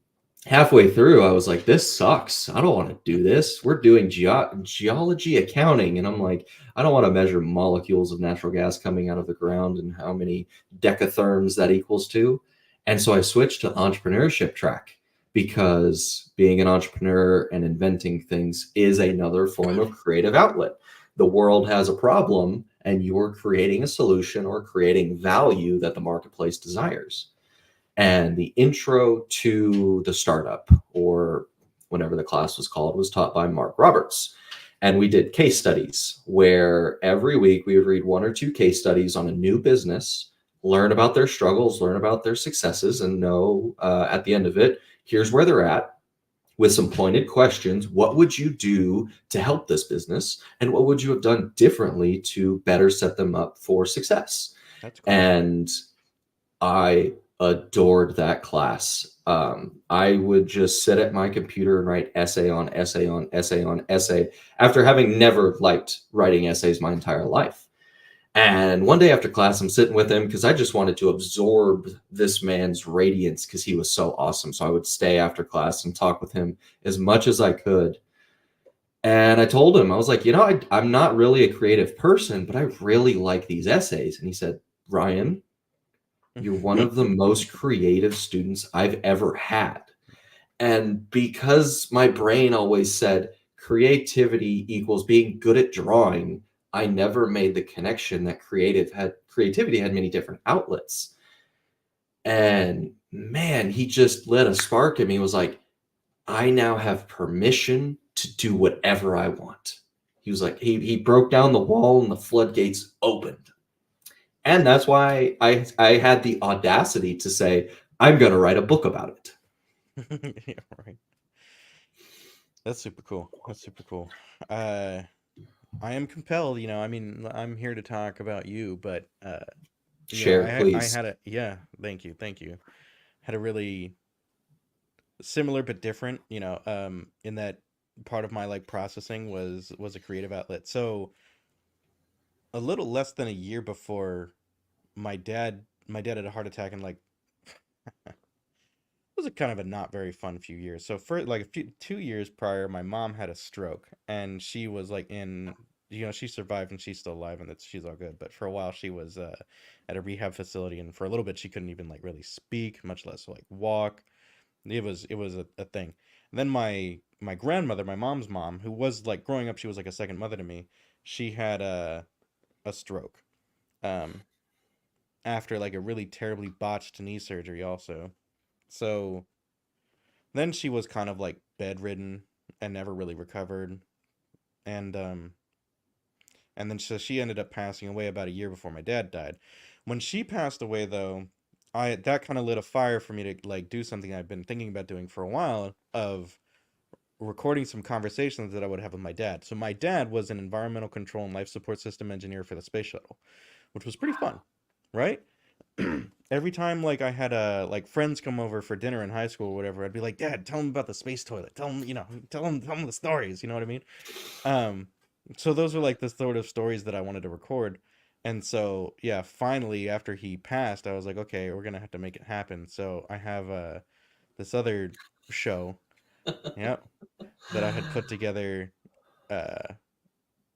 Speaker 2: halfway through, I was like, this sucks. I don't want to do this. We're doing geology accounting. And I'm like, I don't want to measure molecules of natural gas coming out of the ground and how many decatherms that equals to. And so I switched to entrepreneurship track because being an entrepreneur and inventing things is another form of creative outlet. The world has a problem and you're creating a solution or creating value that the marketplace desires. And the intro to the startup, or whatever the class was called, was taught by Mark Roberts. And we did case studies where every week we would read one or two case studies on a new business, learn about their struggles, learn about their successes, and know at the end of it, here's where they're at with some pointed questions. What would you do to help this business? And what would you have done differently to better set them up for success?
Speaker 1: That's cool.
Speaker 2: And I adored that class. I would just sit at my computer and write essay on essay on essay on essay after having never liked writing essays my entire life. And one day after class, I'm sitting with him because I just wanted to absorb this man's radiance because he was so awesome. So I would stay after class and talk with him as much as I could. And I told him, I was like, I'm not really a creative person, but I really like these essays. And he said, Ryan, you're one of the most creative students I've ever had. And because my brain always said creativity equals being good at drawing, I never made the connection that creativity had many different outlets. And man, he just lit a spark in me. He was like, I now have permission to do whatever I want. He was like, he broke down the wall and the floodgates opened. And that's why I had the audacity to say, I'm going to write a book about it.
Speaker 1: Yeah, right. That's super cool. That's super cool. Uh, I am compelled, I mean, I'm here to talk about you, but
Speaker 2: Share,
Speaker 1: I
Speaker 2: please.
Speaker 1: had a yeah, thank you. Had a really similar but different, in that part of my like processing was a creative outlet. So a little less than a year before my dad had a heart attack, and like it was a kind of a not very fun few years. So for like 2 years prior, my mom had a stroke, and she was like she survived and she's still alive, and she's all good. But for a while she was at a rehab facility, and for a little bit she couldn't even like really speak, much less like walk. It was a thing. And then my grandmother, my mom's mom, who was like growing up, she was like a second mother to me. She had a stroke. Um, After like a really terribly botched knee surgery also. So then she was kind of like bedridden and never really recovered. And then so she ended up passing away about a year before my dad died. When she passed away though, I that kind of lit a fire for me to like do something I've been thinking about doing for a while, of recording some conversations that I would have with my dad. So my dad was an environmental control and life support system engineer for the space shuttle, which was pretty fun, right? Every time like I had like friends come over for dinner in high school or whatever, I'd be like, Dad, tell them about the space toilet. Tell them, tell them the stories. You know what I mean? Um, so those were like the sort of stories that I wanted to record. And so yeah, finally after he passed, I was like, okay, we're gonna have to make it happen. So I have this other show, yeah, that I had put together uh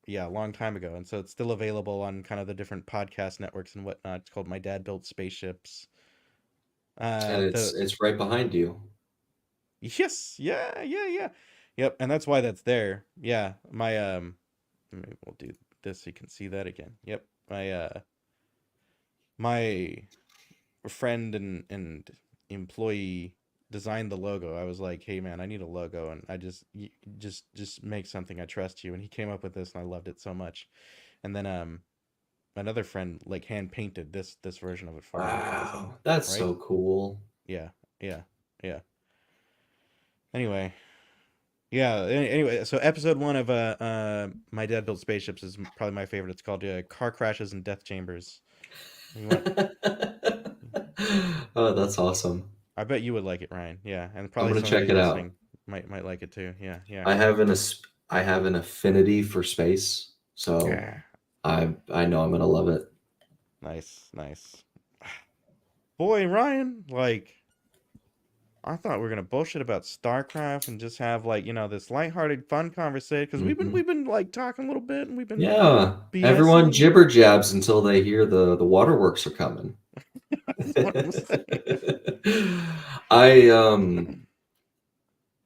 Speaker 1: yeah, a long time ago. And so it's still available on kind of the different podcast networks and whatnot. It's called My Dad Built Spaceships.
Speaker 2: And
Speaker 1: The
Speaker 2: it's right behind you.
Speaker 1: Yes, yeah, yeah, yeah. Yep, and that's why that's there. Yeah, my maybe we'll do this so you can see that again. Yep. My friend and employee designed the logo. I was like, "Hey man, I need a logo." And I just make something. I trust you. And he came up with this and I loved it so much. And then another friend like hand painted this version of it for me, which was
Speaker 2: Wow, that's
Speaker 1: right?
Speaker 2: so cool.
Speaker 1: Yeah. Yeah. Yeah. Anyway, yeah. Anyway, so episode 1 of My Dad Built Spaceships is probably my favorite. It's called Car Crashes and Death Chambers. You want?
Speaker 2: Oh, that's awesome.
Speaker 1: I bet you would like it, Ryan. Yeah, and
Speaker 2: I'm
Speaker 1: probably
Speaker 2: gonna check
Speaker 1: somebody
Speaker 2: it out.
Speaker 1: listening might like it too. Yeah, yeah,
Speaker 2: I have I have an affinity for space, so
Speaker 1: yeah.
Speaker 2: I know I'm gonna love it.
Speaker 1: Nice, nice. Boy, Ryan, like I thought we were gonna bullshit about StarCraft and just have like this lighthearted, fun conversation because
Speaker 2: Hmm.
Speaker 1: we've been like talking a little bit and we've been
Speaker 2: Yeah, everyone
Speaker 1: BSing.
Speaker 2: jibber jabs until they hear the waterworks are coming.
Speaker 1: That's what I'm saying.
Speaker 2: I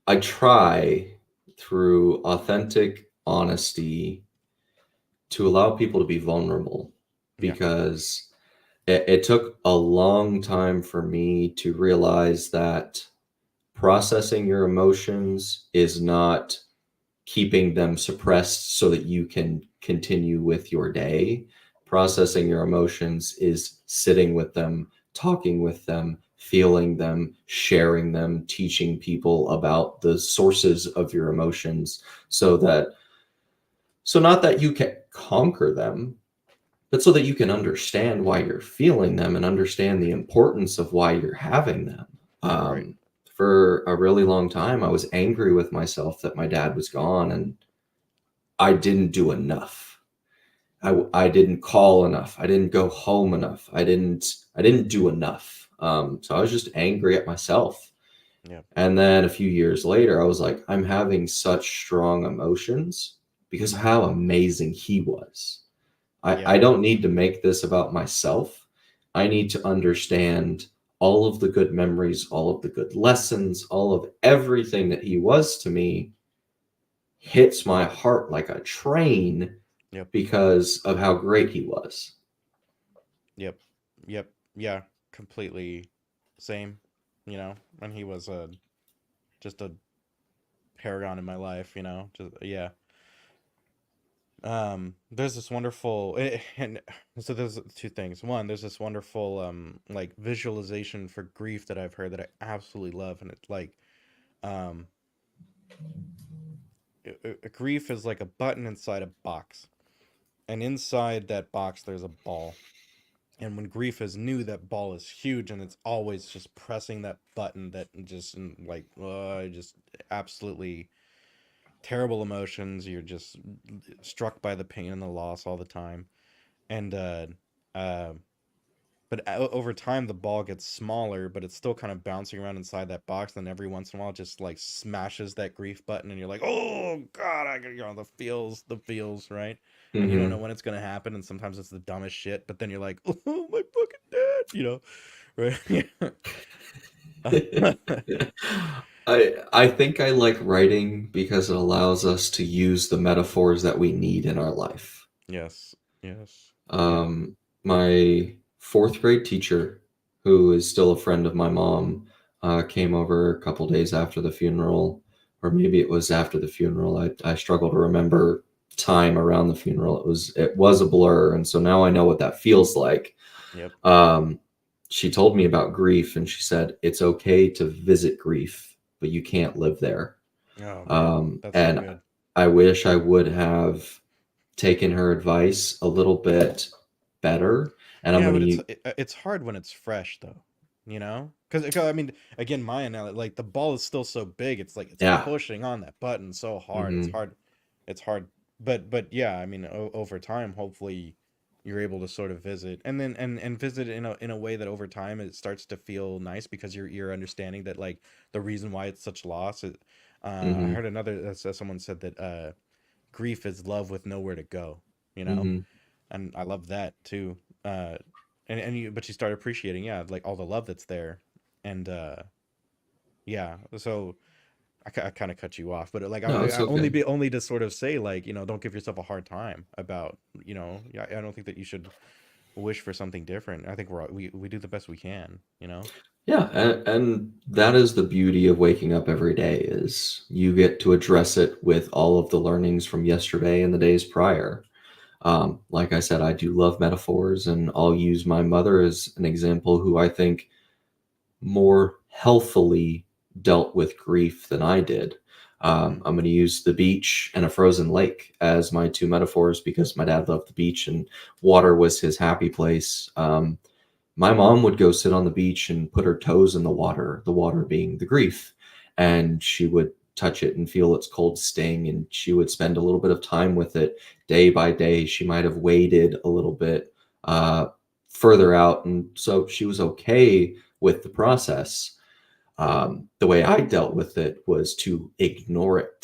Speaker 2: I try through authentic honesty to allow people to be vulnerable
Speaker 1: Yeah,
Speaker 2: because it took a long time for me to realize that processing your emotions is not keeping them suppressed so that you can continue with your day. Processing your emotions is sitting with them, talking with them, feeling them, sharing them, teaching people about the sources of your emotions so that so not that you can conquer them, but so that you can understand why you're feeling them and understand the importance of why you're having them.
Speaker 1: right.
Speaker 2: Um, for a really long time, I was angry with myself that my dad was gone and I didn't do enough. I didn't call enough. I didn't go home enough. I didn't do enough. So I was just angry at myself.
Speaker 1: Yeah,
Speaker 2: And then a few years later, I was like, I'm having such strong emotions because of how amazing he was.
Speaker 1: yeah,
Speaker 2: I don't need to make this about myself. I need to understand all of the good memories, all of the good lessons, all of everything that he was to me hits my heart like a train
Speaker 1: yep,
Speaker 2: because of how great he was.
Speaker 1: yep, yep, yeah. Completely same. And he was just a paragon in my life. Just yeah. There's this wonderful and so there's two things. One, there's this wonderful like visualization for grief that I've heard that I absolutely love, and it's like um grief is like a button inside a box, and inside that box there's a ball. And when grief is new, that ball is huge, and it's always just pressing that button that just like just absolutely terrible emotions. You're just struck by the pain and the loss all the time. And uh but over time the ball gets smaller, but it's still kind of bouncing around inside that box. Then every once in a while it just like smashes that grief button, and you're like, oh god, the feels, right? And you don't know
Speaker 2: Hmm.
Speaker 1: when it's gonna happen, and sometimes it's the dumbest shit, but then you're like, oh my fucking dad, right?
Speaker 2: I think I like writing because it allows us to use the metaphors that we need in our life.
Speaker 1: Yes, yes, yeah,
Speaker 2: Um, my fourth grade teacher, who is still a friend of my mom, came over a couple days after the funeral, or maybe it was after the funeral. I struggle to remember time around the funeral. It was a blur, and so now I know what that feels like.
Speaker 1: yep.
Speaker 2: Um, she told me about grief, and she said it's okay to visit grief, but you can't live there.
Speaker 1: Oh man, that's so
Speaker 2: And
Speaker 1: good.
Speaker 2: I wish I would have taken her advice a little bit better. And I'm
Speaker 1: Yeah,
Speaker 2: going
Speaker 1: but
Speaker 2: to use,
Speaker 1: it's hard when it's fresh though, because I mean, again, my analogy, like the ball is still so big, it's like it's
Speaker 2: yeah.
Speaker 1: pushing on that button so hard. It's
Speaker 2: Hmm.
Speaker 1: hard, it's hard. But yeah, I mean, over time, hopefully, you're able to sort of visit, and then and visit in a way that over time it starts to feel nice because you're understanding that like the reason why it's such loss. I
Speaker 2: Hmm.
Speaker 1: heard another someone said that grief is love with nowhere to go. You know
Speaker 2: Hmm.
Speaker 1: and I love that too. Uh, but you start appreciating, yeah, like all the love that's there, and Yeah. So I kind of cut you off, but like
Speaker 2: No, it's
Speaker 1: I only
Speaker 2: okay.
Speaker 1: be only to sort of say like, don't give yourself a hard time about, yeah, I don't think that you should wish for something different. I think we do the best we can, you know?
Speaker 2: Yeah, and that is the beauty of waking up every day is you get to address it with all of the learnings from yesterday and the days prior. Like I said, I do love metaphors, and I'll use my mother as an example, who I think more healthily dealt with grief than I did. I'm going
Speaker 1: Hmm.
Speaker 2: to use the beach and a frozen lake as my two metaphors because my dad loved the beach and water was his happy place. My mom would go sit on the beach and put her toes in the water being the grief, and she would touch it and feel its cold sting, and she would spend a little bit of time with it day by day. She might have waited a little bit uh, further out, and so she was okay with the process. The way I dealt with it was to ignore it,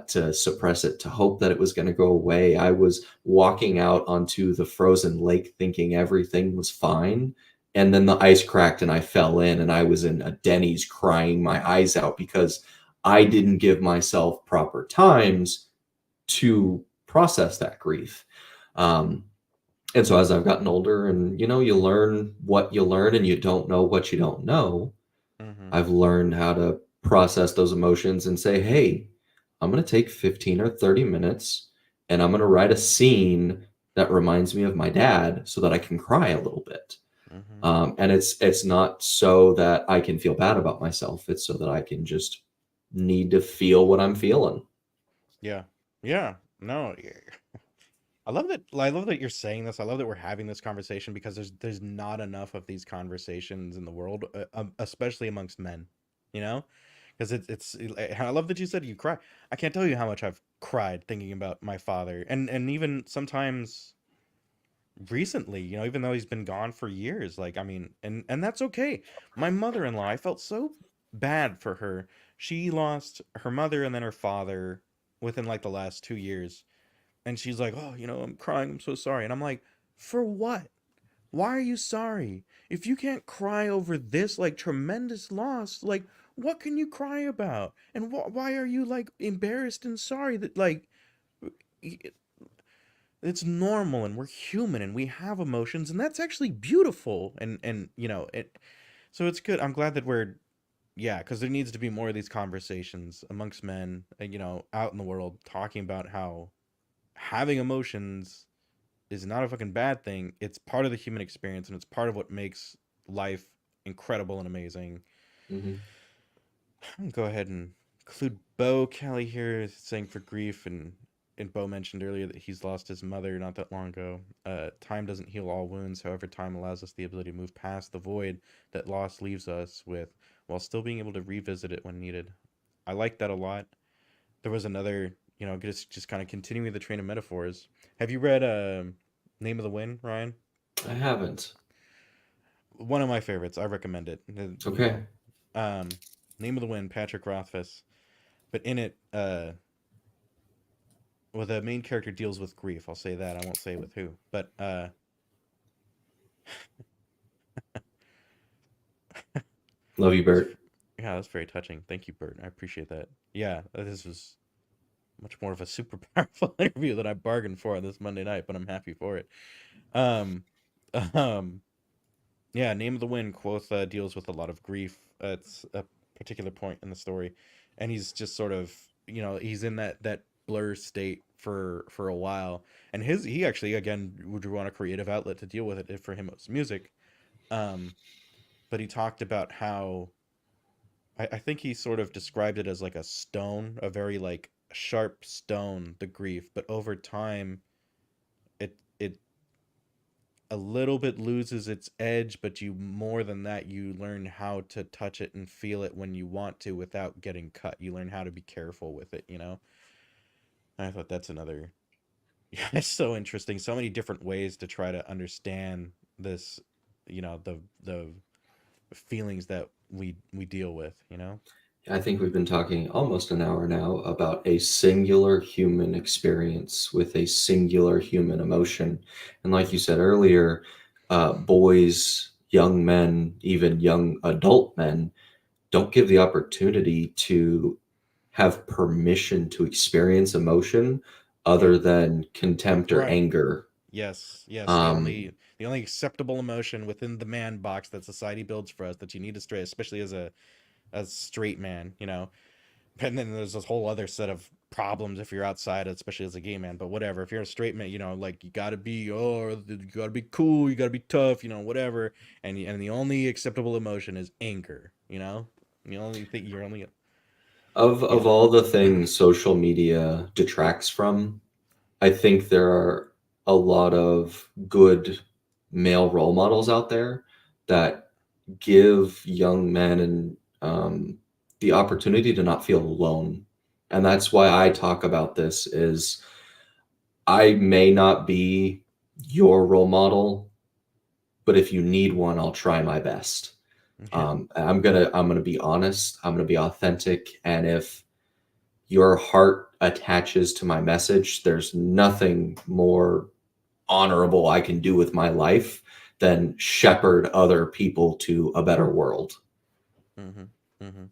Speaker 2: to suppress it, to hope that it was going to go away. I was walking out onto the frozen lake thinking everything was fine. And then the ice cracked and I fell in, and I was in a Denny's crying my eyes out because I didn't give myself proper times to process that grief. Um, and so as I've gotten older, and you learn what you learn and you don't know what you don't know,
Speaker 1: Hmm.
Speaker 2: I've learned how to process those emotions and say, hey, I'm going to take 15 or 30 minutes and I'm going to write a scene that reminds me of my dad so that I can cry a little bit.
Speaker 1: Hmm.
Speaker 2: And it's not so that I can feel bad about myself. It's so that I can just need to feel what I'm feeling.
Speaker 1: Yeah. Yeah. No. Yeah. I love that you're saying this. I love that we're having this conversation because there's not enough of these conversations in the world, especially amongst men. You know, because I love that you said you cry. I can't tell you how much I've cried thinking about my father, and even sometimes recently, even though he's been gone for years. Like, I mean, and that's okay. My mother-in-law, I felt so bad for her. She lost her mother and then her father within like the last 2 years, and she's like, "Oh, I'm crying. I'm so sorry." And I'm like, "For what? Why are you sorry? If you can't cry over this like tremendous loss, like what can you cry about? And why are you like embarrassed and sorry that like it's normal and we're human and we have emotions and that's actually beautiful and it so it's good. I'm glad that we're yeah, because there needs to be more of these conversations amongst men, out in the world talking about how having emotions is not a fucking bad thing. It's part of the human experience and it's part of what makes life incredible and amazing.
Speaker 2: Hmm.
Speaker 1: I'm gonna go ahead and include Bo Kelly here saying for grief and Bo mentioned earlier that he's lost his mother not that long ago. Time doesn't heal all wounds. However, time allows us the ability to move past the void that loss leaves us with while still being able to revisit it when needed. I like that a lot. There was another, just kind of continuing the train of metaphors. Have you read Name of the Wind, Ryan?
Speaker 2: I haven't.
Speaker 1: One of my favorites. I recommend it.
Speaker 2: Okay.
Speaker 1: Name of the Wind, Patrick Rothfuss. But in it, well, the main character deals with grief. I'll say that. I won't say with who. But
Speaker 2: Love you,
Speaker 1: that's
Speaker 2: Bert.
Speaker 1: yeah, that's very touching. Thank you, Bert. I appreciate that. Yeah, this was much more of a super powerful interview than I bargained for on this Monday night, but I'm happy for it. Um, um, yeah, Name of the Wind. Quotha deals with a lot of grief. It's a particular point in the story, and he's just sort of, he's in that blur state for a while, and he actually again drew on a creative outlet to deal with it. For him, it was music. Um, but he talked about how I think he sort of described it as like a stone, a very like sharp stone, the grief, but over time it a little bit loses its edge, but you more than that, you learn how to touch it and feel it when you want to without getting cut. You learn how to be careful with it. I thought that's another yeah, it's so interesting. So many different ways to try to understand this, the feelings that we deal with.
Speaker 2: I think we've been talking almost an hour now about a singular human experience with a singular human emotion. And like you said earlier, boys, young men, even young adult men don't give the opportunity to have permission to experience emotion
Speaker 1: Yeah.
Speaker 2: other than contempt or
Speaker 1: Right.
Speaker 2: anger.
Speaker 1: Yes. Yes. The
Speaker 2: Um,
Speaker 1: only acceptable emotion within the man box that society builds for us that you need to stray, especially as straight man, you know. And then there's this whole other set of problems if you're outside, especially as a gay man. But whatever, if you're a straight man, you know, like you gotta be, you gotta be cool, you gotta be tough, you know, whatever. And the only acceptable emotion is anger, you know. The only thing you're only,
Speaker 2: of
Speaker 1: yeah,
Speaker 2: all the things social media detracts from, I think there are a lot of good male role models out there that give young men and the opportunity to not feel alone. And that's why I talk about this is I may not be your role model, but if you need one, I'll try my best.
Speaker 1: yeah.
Speaker 2: I'm gonna be honest. I'm gonna be authentic, and if your heart attaches to my message, there's nothing more honorable I can do with my life than shepherd other people to a better world.
Speaker 1: Mm-hmm. Mm-hmm.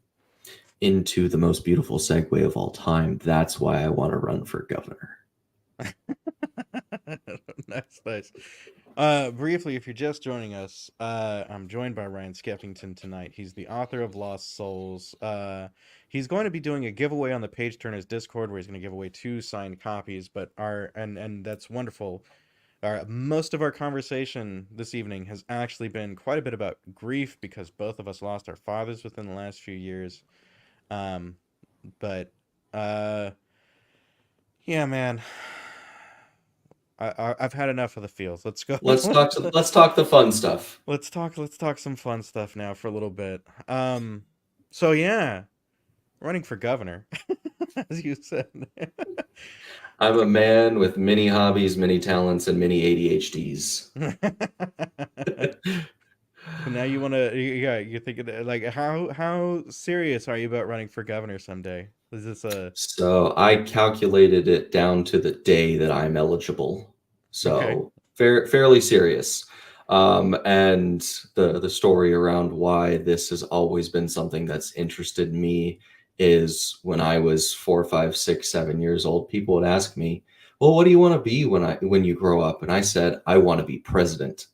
Speaker 2: Into the most beautiful segue of all time. That's why I want to run for governor.
Speaker 1: Nice, nice. Briefly, if you're just joining us, I'm joined by Ryan Skeffington tonight. He's the author of Lost Souls. He's going to be doing a giveaway on the Page Turners Discord where he's going to give away 2 signed copies. But and that's wonderful. Most of our conversation this evening has actually been quite a bit about grief because both of us lost our fathers within the last few years. Um, but uh, yeah, man. I've had enough of the feels. Let's go.
Speaker 2: Let's talk the fun stuff.
Speaker 1: Let's talk some fun stuff now for a little bit. So yeah, running for governor, as you said.
Speaker 2: I'm a man with many hobbies, many talents, and many ADHDs.
Speaker 1: Now you want to, yeah, you're thinking like how serious are you about running for governor someday? Is this a
Speaker 2: So I calculated it down to the day that I'm eligible.
Speaker 1: okay?
Speaker 2: So fairly serious. And the story around why this has always been something that's interested me is when I was 4, 5, 6, 7 years old, people would ask me, "Well, what do you want to be when you grow up?" And I said, "I want to be president."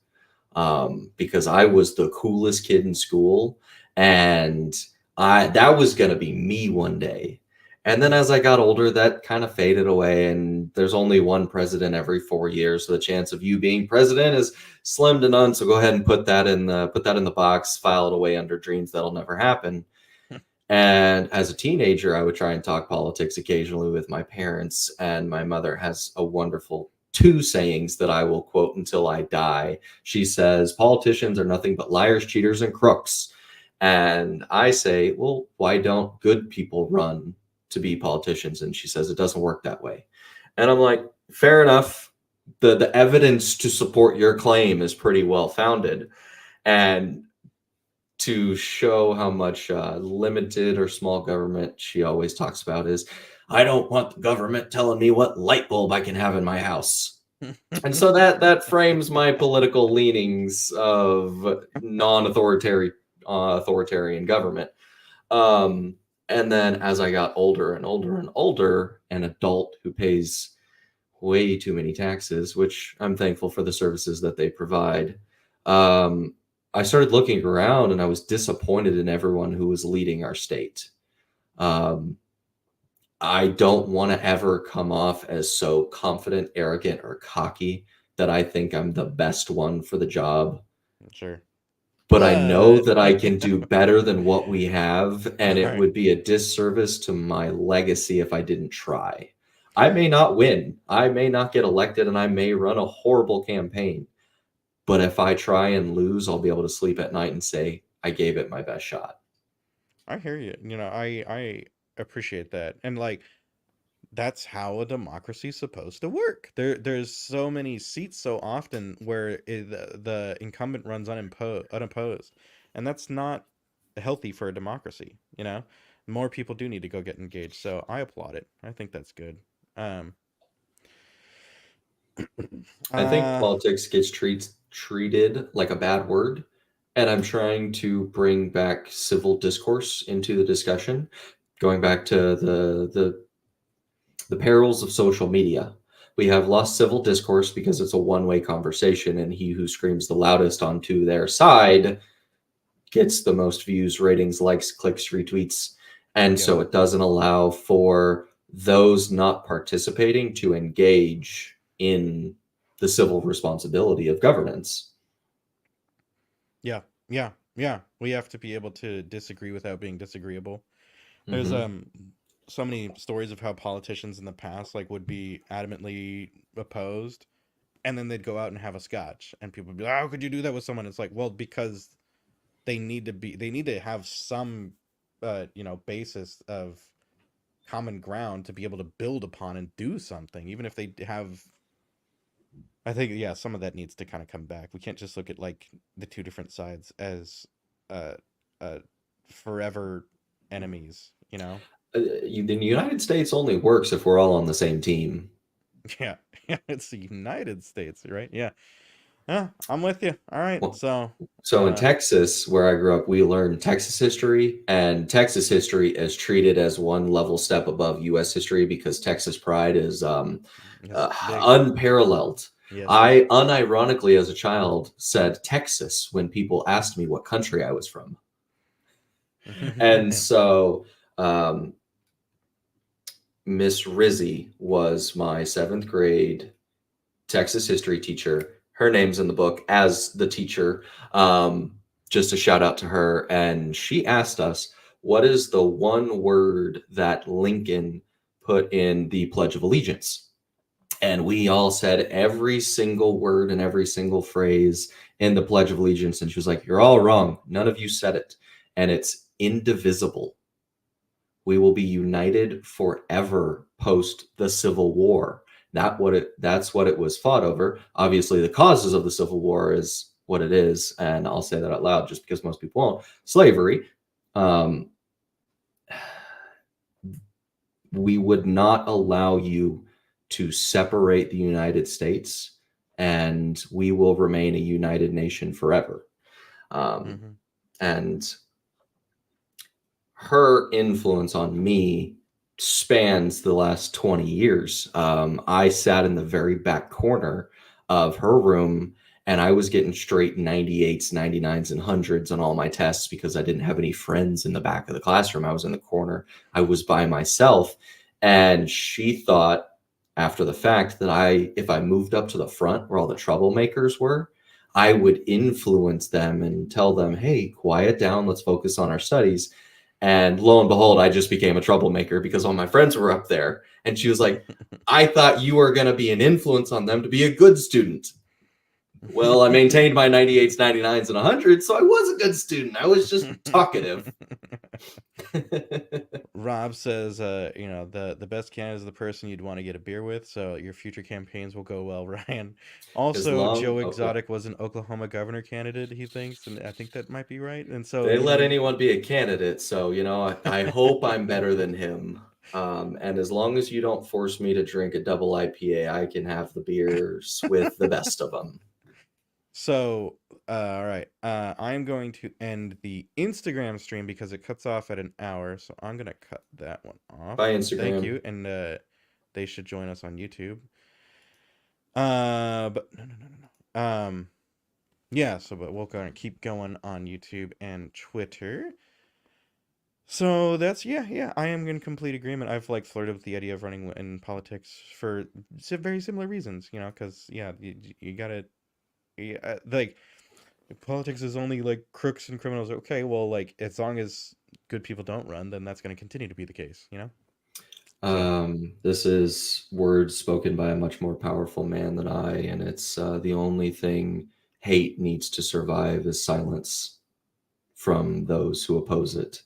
Speaker 2: Because I was the coolest kid in school, and I that was gonna be me one day. And then as I got older, that kind of faded away, and there's only one president every 4 years, so the chance of you being president is slim to none. So go ahead and put that in the box, file it away under dreams that'll never happen. And as a teenager, I would try and talk politics occasionally with my parents, and my mother has a wonderful 2 sayings that I will quote until I die. She says, "Politicians are nothing but liars, cheaters, and crooks." And I say, "Well, why don't good people run to be politicians?" And she says, "It doesn't work that way." And I'm like, fair enough. The evidence to support your claim is pretty well founded. And to show how much limited or small government she always talks about is, "I don't want the government telling me what light bulb I can have in my house." And so that frames my political leanings of authoritarian government. Um, and then as I got older and older and older, an adult who pays way too many taxes, which I'm thankful for the services that they provide. Um, I started looking around and I was disappointed in everyone who was leading our state. Um, I don't want to ever come off as so confident, arrogant, or cocky that I think I'm the best one for the job.
Speaker 1: Sure,
Speaker 2: But I know
Speaker 1: but
Speaker 2: that I can do better than what we have, and
Speaker 1: all
Speaker 2: it
Speaker 1: right.
Speaker 2: would be a disservice to my legacy if I didn't try. I may not win, I may not get elected, and I may run a horrible campaign. But if I try and lose, I'll be able to sleep at night and say, I gave it my best shot.
Speaker 1: I hear you. You know, I appreciate that, and like that's how a democracy's supposed to work. There's so many seats so often where the incumbent runs unopposed, and that's not healthy for a democracy. You know, more people do need to go get engaged. So I applaud it. I think that's good. Um,
Speaker 2: I think
Speaker 1: uh,
Speaker 2: politics gets treated like a bad word, And I'm trying to bring back civil discourse into the discussion, going back to the perils of social media. We have lost civil discourse because it's a one-way conversation, and he who screams the loudest onto their side gets the most views, ratings, likes, clicks, retweets. And
Speaker 1: Yep.
Speaker 2: so it doesn't allow for those not participating to engage in the civil responsibility of governance.
Speaker 1: Yeah. Yeah. Yeah. We have to be able to disagree without being disagreeable. There's
Speaker 2: Mm-hmm.
Speaker 1: so many stories of how politicians in the past like would be adamantly opposed, and then they'd go out and have a scotch, and people would be like, "How could you do that with someone?" It's like, well, because they need to have some basis of common ground to be able to build upon and do something, even if they have. I think, yeah, some of that needs to kind of come back. We can't just look at like the two different sides as uh uh forever enemies, you know.
Speaker 2: The United States only works if we're all on the same team.
Speaker 1: Yeah. Yeah, it's the United States, right? Yeah. Yeah, I'm with you. All right.
Speaker 2: Well,
Speaker 1: So
Speaker 2: so in Texas, where I grew up, we learned Texas history, and Texas history is treated as one level step above U.S. history because Texas pride is
Speaker 1: it's big.
Speaker 2: unparalleled.
Speaker 1: Yes, it is.
Speaker 2: I unironically, as a child, said Texas when people asked me what country I was from, and so um, Miss Rizzy was my seventh grade Texas history teacher. Her name's in the book as the teacher. Um, just a shout out to her. And she asked us, what is the one word that Lincoln put in the Pledge of Allegiance? And we all said every single word and every single phrase in the Pledge of Allegiance. And she was like, you're all wrong. None of you said it. And it's indivisible. We will be united forever post the Civil War. That's what it was fought over. Obviously, the causes of the Civil War is what it is, and I'll say that out loud just because most people won't. Slavery. Um, we would not allow you to separate the United States, and we will remain a united nation forever. Um,
Speaker 1: Hmm.
Speaker 2: and her influence on me spans the last 20 years. I sat in the very back corner of her room and I was getting straight 98s, 99s, and 100s on all my tests because I didn't have any friends in the back of the classroom. I was in the corner, I was by myself. And she thought after the fact that if I moved up to the front where all the troublemakers were, I would influence them and tell them, hey, quiet down, let's focus on our studies. And lo and behold, I just became a troublemaker because all my friends were up there. And she was like, I thought you were going to be an influence on them to be a good student. Well, I maintained my 98s, 99s, and 100s, so I was a good student. I was just talkative.
Speaker 1: Rob says, the best candidate is the person you'd want to get a beer with, so your future campaigns will go well, Ryan.
Speaker 2: As
Speaker 1: Also,
Speaker 2: long
Speaker 1: Joe
Speaker 2: oh,
Speaker 1: Exotic was an Oklahoma governor candidate, he thinks, and I think that might be right. And so,
Speaker 2: they let anyone be a candidate, so I hope I'm better than him. And as long as you don't force me to drink a double IPA, I can have the beers with the best of them.
Speaker 1: So, all right. I'm going to end the Instagram stream because it cuts off at an hour. So I'm gonna cut that one off.
Speaker 2: Bye,
Speaker 1: Thank
Speaker 2: Instagram.
Speaker 1: you, and they should join us on YouTube. But no, no, no, no, no. Yeah. So, but we'll go and keep going on YouTube and Twitter. So that's yeah. I am in complete agreement. I've like flirted with the idea of running in politics for very similar reasons. Because yeah, you gotta like politics is only like crooks and criminals. Okay, well, like as long as good people don't run, then that's going to continue to be the case. So
Speaker 2: This is words spoken by a much more powerful man than I, and it's the only thing hate needs to survive is silence from those who oppose it.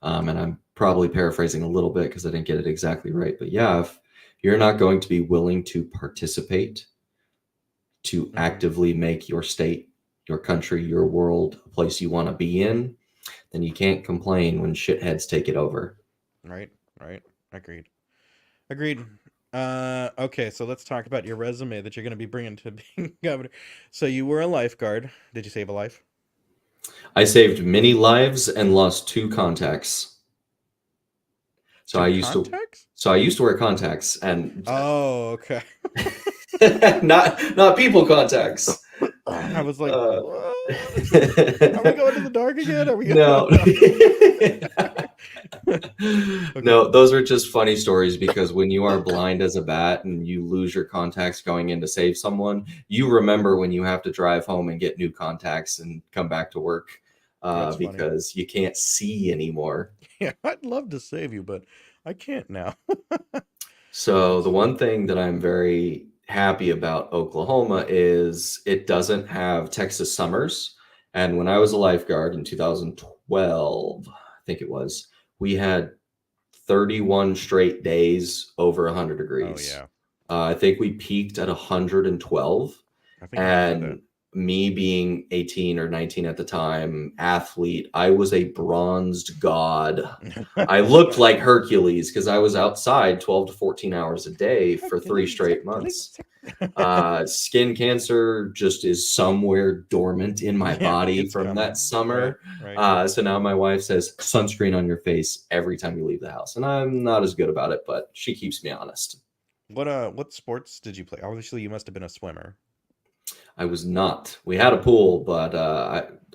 Speaker 2: And I'm probably paraphrasing a little bit because I didn't get it exactly right. But yeah, if you're not going to be willing to participate, to
Speaker 1: mhm.
Speaker 2: actively make your state, your country, your world a place you want to be in, then you can't complain when shitheads take it over.
Speaker 1: Right, right, agreed, agreed. Okay, so let's talk about your resume that you're going to be bringing to being governor. So you were a lifeguard. Did you save a life?
Speaker 2: I saved many lives and lost two contacts. So
Speaker 1: Two
Speaker 2: I used to
Speaker 1: contacts?
Speaker 2: so I used to wear contacts and
Speaker 1: Oh, okay.
Speaker 2: not people contacts.
Speaker 1: I was like,
Speaker 2: Uh,
Speaker 1: what? Are we going to the dark again? Are we going?
Speaker 2: no.
Speaker 1: Okay.
Speaker 2: No, those are just funny stories because when you are blind as a bat and you lose your contacts going in to save someone, you remember when you have to drive home and get new contacts and come back to work
Speaker 1: That's funny.
Speaker 2: because you can't see anymore.
Speaker 1: Yeah, I'd love to save you, but I can't now.
Speaker 2: So
Speaker 1: That's
Speaker 2: the
Speaker 1: funny.
Speaker 2: one thing that I'm very happy about Oklahoma is it doesn't have Texas summers. And when I was a lifeguard in 2012, I think it was, we had 31 straight days over 100
Speaker 1: Oh
Speaker 2: degrees.
Speaker 1: yeah.
Speaker 2: I think we peaked at 112.
Speaker 1: I think I've heard that.
Speaker 2: And me being 18 or 19 at the time, athlete, I was a bronzed god. I looked like Hercules because I was outside 12 to 14 hours a day for 3 straight months. Skin cancer just is somewhere dormant in my
Speaker 1: Yeah,
Speaker 2: body
Speaker 1: it's
Speaker 2: from that
Speaker 1: coming. Right,
Speaker 2: summer.
Speaker 1: right.
Speaker 2: So now my wife says sunscreen on your face every time you leave the house. And I'm not as good about it, but she keeps me honest.
Speaker 1: What sports did you play? Obviously, you must have been a swimmer.
Speaker 2: I was not. We had a pool, but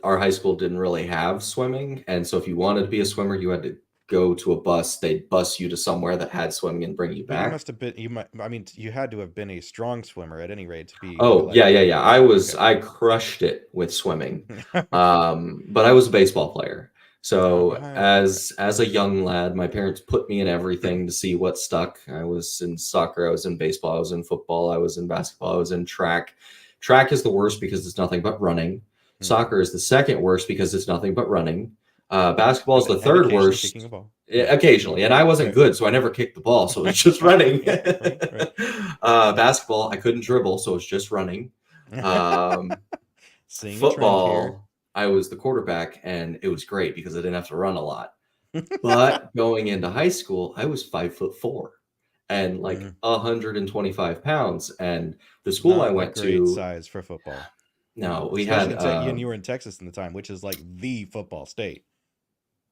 Speaker 2: our high school didn't really have swimming. And so if you wanted to be a swimmer, you had to go to a bus. They'd bus you to somewhere that had swimming and bring you
Speaker 1: But you
Speaker 2: back.
Speaker 1: must have been you might I mean you had to have been a strong swimmer at any rate to be a
Speaker 2: Oh, yeah, yeah,
Speaker 1: lifeguard.
Speaker 2: yeah.
Speaker 1: Okay.
Speaker 2: I crushed it with swimming.
Speaker 1: Okay.
Speaker 2: But I was a baseball player. So
Speaker 1: Okay.
Speaker 2: as a young lad, my parents put me in everything to see what stuck. I was in soccer, I was in baseball, I was in football, I was in basketball, I was in track. Track is the worst because it's nothing but running.
Speaker 1: Hmm.
Speaker 2: Soccer is the second worst because it's nothing but running. Basketball is
Speaker 1: And
Speaker 2: the
Speaker 1: and
Speaker 2: third
Speaker 1: occasionally kicking a
Speaker 2: worst.
Speaker 1: ball.
Speaker 2: Yeah,
Speaker 1: Right.
Speaker 2: occasionally, and I wasn't
Speaker 1: Right.
Speaker 2: good, so I never kicked the ball, so it's just running.
Speaker 1: Yeah, right, right.
Speaker 2: Basketball, I couldn't dribble, so it's just running. Um,
Speaker 1: Seeing a trend here.
Speaker 2: Football, I was the quarterback, and it was great because I didn't have to run a lot. But going into high school, I was 5'4" and like
Speaker 1: Mm,
Speaker 2: 125 pounds. And the school I
Speaker 1: not a
Speaker 2: went
Speaker 1: great
Speaker 2: to,
Speaker 1: size for football.
Speaker 2: no,
Speaker 1: Especially in Tech, and you were in Texas in the time, which is like the football state.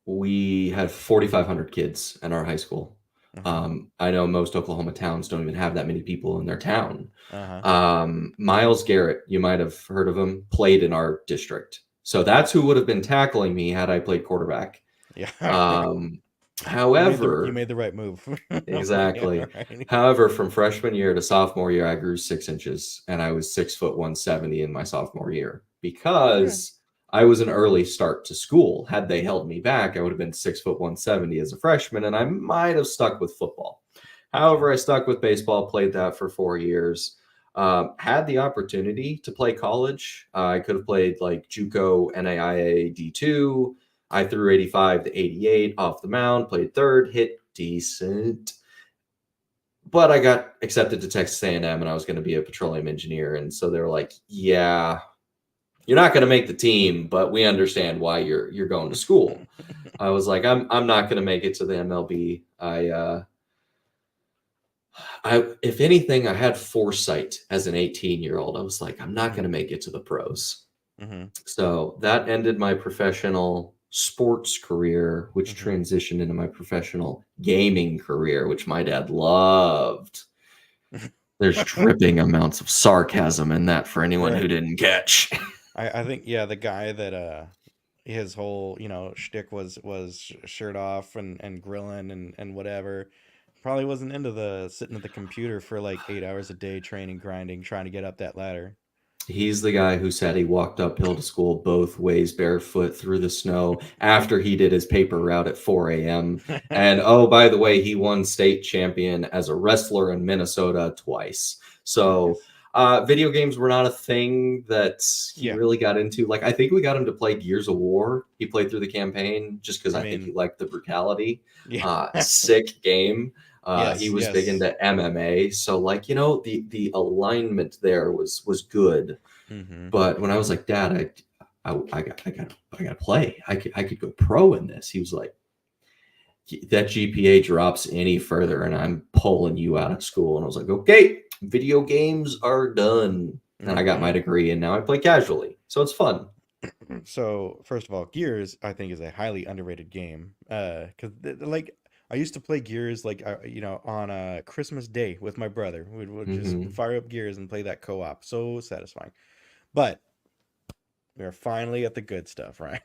Speaker 2: we had 4,500 kids in our high school.
Speaker 1: Uh-huh.
Speaker 2: I know most Oklahoma towns don't even have that many people in their town.
Speaker 1: Uh-huh.
Speaker 2: Miles Garrett, you might have heard of him, played in our district. So that's who would have been tackling me had I played quarterback.
Speaker 1: Yeah.
Speaker 2: Um,
Speaker 1: You
Speaker 2: however,
Speaker 1: made the right move. Yeah,
Speaker 2: exactly.
Speaker 1: right.
Speaker 2: However, from freshman year to sophomore year, I grew 6 inches and I was 6 foot 170 in my sophomore year
Speaker 1: Okay.
Speaker 2: because I was an early start to school. Had they held me back, I would have been 6 foot 170 as a freshman, and I might have stuck with football.
Speaker 1: Okay.
Speaker 2: However, I stuck with baseball, played that for 4 years. Had the opportunity to play college. I could have played like JUCO, NAIA D2. I threw 85 to 88 off the mound, played third, hit decent, but I got accepted to Texas A&M, and I was going to be a petroleum engineer. And so they were like, "Yeah, you're not going to make the team, but we understand why you're going to school." I was like, I'm not going to make it to the MLB. I if anything, I had foresight as an 18-year-old. I was like, I'm not going to make it to the pros.
Speaker 1: Hmm.
Speaker 2: So that ended my professional sports career, which
Speaker 1: Hmm.
Speaker 2: transitioned into my professional gaming career, which my dad loved. There's dripping amounts of sarcasm in that for anyone who
Speaker 1: Right.
Speaker 2: didn't catch.
Speaker 1: I think yeah, the guy that his whole, shtick was shirt off and grilling and whatever. Probably wasn't into the sitting at the computer for like 8 hours a day training, grinding, trying to get up that ladder.
Speaker 2: He's the guy who said he walked uphill to school both ways barefoot through the snow after he did his paper route at 4 a.m. And oh, by the way, he won state champion as a wrestler in Minnesota twice. So
Speaker 1: Nice.
Speaker 2: video games were not a thing that he
Speaker 1: Yeah.
Speaker 2: really got into. Like, I think we got him to play Gears of War. He played through the campaign just because
Speaker 1: I
Speaker 2: I think he
Speaker 1: mean,
Speaker 2: liked the brutality.
Speaker 1: yeah.
Speaker 2: Sick game. He
Speaker 1: Yes,
Speaker 2: was big
Speaker 1: yes.
Speaker 2: into MMA, so like the alignment there was good.
Speaker 1: Hmm.
Speaker 2: But when I was like, Dad, I got to play. I could go pro in this. He was like, that GPA drops any further, and I'm pulling you out of school. And I was like, okay, video games are done. And I got my
Speaker 1: Hmm.
Speaker 2: degree, and now I play casually, so it's fun.
Speaker 1: So first of all, Gears I think is a highly underrated game. Because like I used to play Gears like on a Christmas day with my brother. We'd just
Speaker 2: Hmm.
Speaker 1: fire up Gears and play that co-op. So satisfying. But we are finally at the good stuff, right?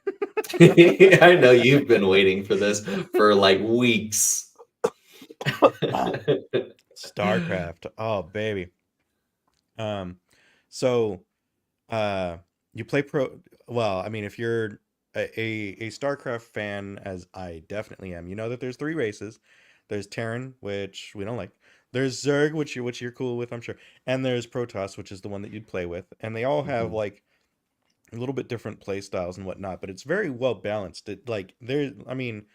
Speaker 2: I know you've been waiting for this for like weeks.
Speaker 1: StarCraft. Oh baby. Um, so uh, you play pro. Well, I mean, if you're a StarCraft fan, as I definitely am, you know that there's three races. There's Terran, which we don't like. There's Zerg, which you're cool with, I'm sure, and there's Protoss, which is the one that you'd play with, and they all have
Speaker 2: Mhm.
Speaker 1: like a little bit different play styles and whatnot, but it's very well balanced. Like there, I mean,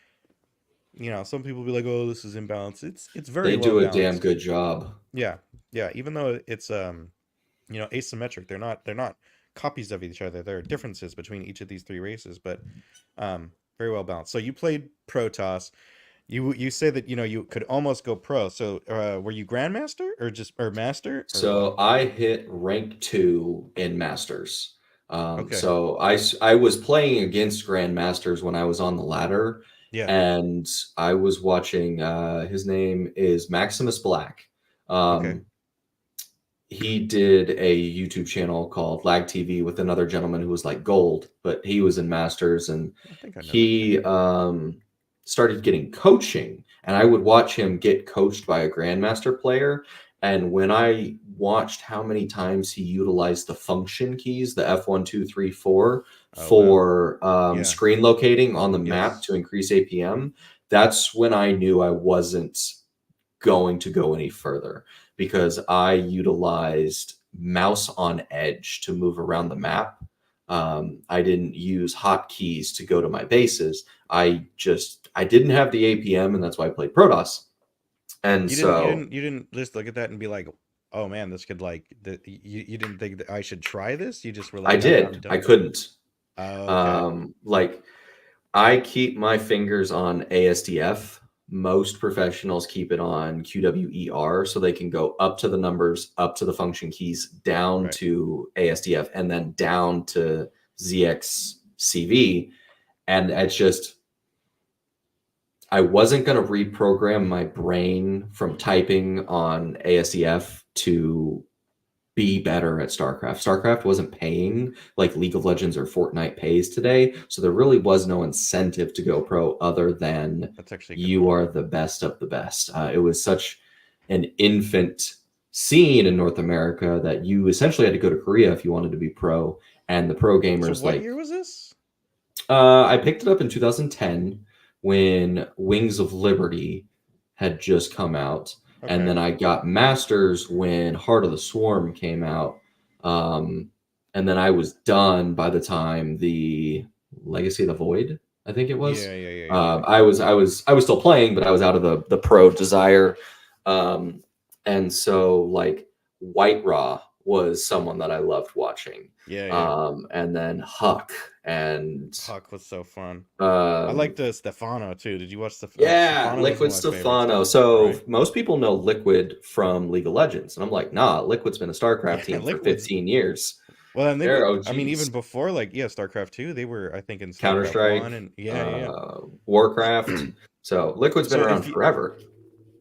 Speaker 1: some people be like, "Oh, this is imbalanced." It's very
Speaker 2: They
Speaker 1: well
Speaker 2: do a damn
Speaker 1: balanced.
Speaker 2: good job.
Speaker 1: Yeah, yeah. Even though it's asymmetric, they're not copies of each other. There are differences between each of these three races, but very well balanced. So you played Protoss. You say that you could almost go pro. So were you Grandmaster or Master or what?
Speaker 2: So I hit rank 2 in Masters.
Speaker 1: Okay.
Speaker 2: So I was playing against Grandmasters when I was on the ladder,
Speaker 1: Yeah.
Speaker 2: and I was watching. His name is Maximus Black.
Speaker 1: Okay.
Speaker 2: Um, he did a YouTube channel called Lag TV with another gentleman who was like gold, but he was in Masters, and
Speaker 1: I think I know that guy.
Speaker 2: he started getting coaching, and I would watch him get coached by a Grandmaster player. And when I watched how many times he utilized the function keys, the F1, 2, 3, 4,
Speaker 1: Oh wow.
Speaker 2: for
Speaker 1: Yeah.
Speaker 2: screen locating on the map
Speaker 1: Yes.
Speaker 2: to increase APM, that's when I knew I wasn't going to go any further, because I utilized mouse on edge to move around the map. I didn't use hotkeys to go to my bases. I didn't have the APM, and that's why I played Protoss. And
Speaker 1: You didn't you
Speaker 2: so
Speaker 1: didn't you didn't just look at that and be like, "Oh man, this could you didn't think that I should try this? You just were
Speaker 2: I
Speaker 1: like, I'm
Speaker 2: did. I
Speaker 1: done."
Speaker 2: couldn't.
Speaker 1: Oh, okay.
Speaker 2: Like I keep my fingers on ASDF. Most professionals keep it on QWER so they can go up to the numbers, up to the function keys, down
Speaker 1: Right.
Speaker 2: to ASDF, and then down to ZXCV. And it's just, I wasn't going to reprogram my brain from typing on ASDF to be better at StarCraft. StarCraft wasn't paying like League of Legends or Fortnite pays today, so there really was no incentive to go pro other than
Speaker 1: That's actually a good
Speaker 2: you
Speaker 1: point.
Speaker 2: are the best of the best. It was such an infant scene in North America that you essentially had to go to Korea if you wanted to be pro, and the pro
Speaker 1: So
Speaker 2: gamers
Speaker 1: what
Speaker 2: like
Speaker 1: year was this?
Speaker 2: I picked it up in 2010 when Wings of Liberty had just come out, and
Speaker 1: Okay.
Speaker 2: then I got Masters when Heart of the Swarm came out, um, and then I was done by the time the Legacy of the Void, I think it was.
Speaker 1: Yeah, yeah, yeah, yeah, yeah.
Speaker 2: I was still playing, but I was out of the pro desire, um, and so like White Raw was someone that I loved watching,
Speaker 1: Yeah, yeah.
Speaker 2: and then Huck and
Speaker 1: Huck was so fun. I
Speaker 2: um,
Speaker 1: liked Stefano too. Did you watch
Speaker 2: yeah,
Speaker 1: Stefano was one
Speaker 2: Liquid
Speaker 1: of my favorites,
Speaker 2: Stefano. So
Speaker 1: right?
Speaker 2: most people know Liquid from League of Legends, and I'm like, nah, Liquid's been a StarCraft
Speaker 1: Yeah,
Speaker 2: team for
Speaker 1: Liquid's
Speaker 2: 15 years.
Speaker 1: well, and
Speaker 2: They're
Speaker 1: I mean, even
Speaker 2: OGs.
Speaker 1: before like StarCraft 2, they were I think in
Speaker 2: Counter
Speaker 1: StarCraft 1
Speaker 2: Strike,
Speaker 1: and yeah, yeah,
Speaker 2: Warcraft.
Speaker 1: yeah.
Speaker 2: So Liquid's been
Speaker 1: So
Speaker 2: around
Speaker 1: if you
Speaker 2: forever.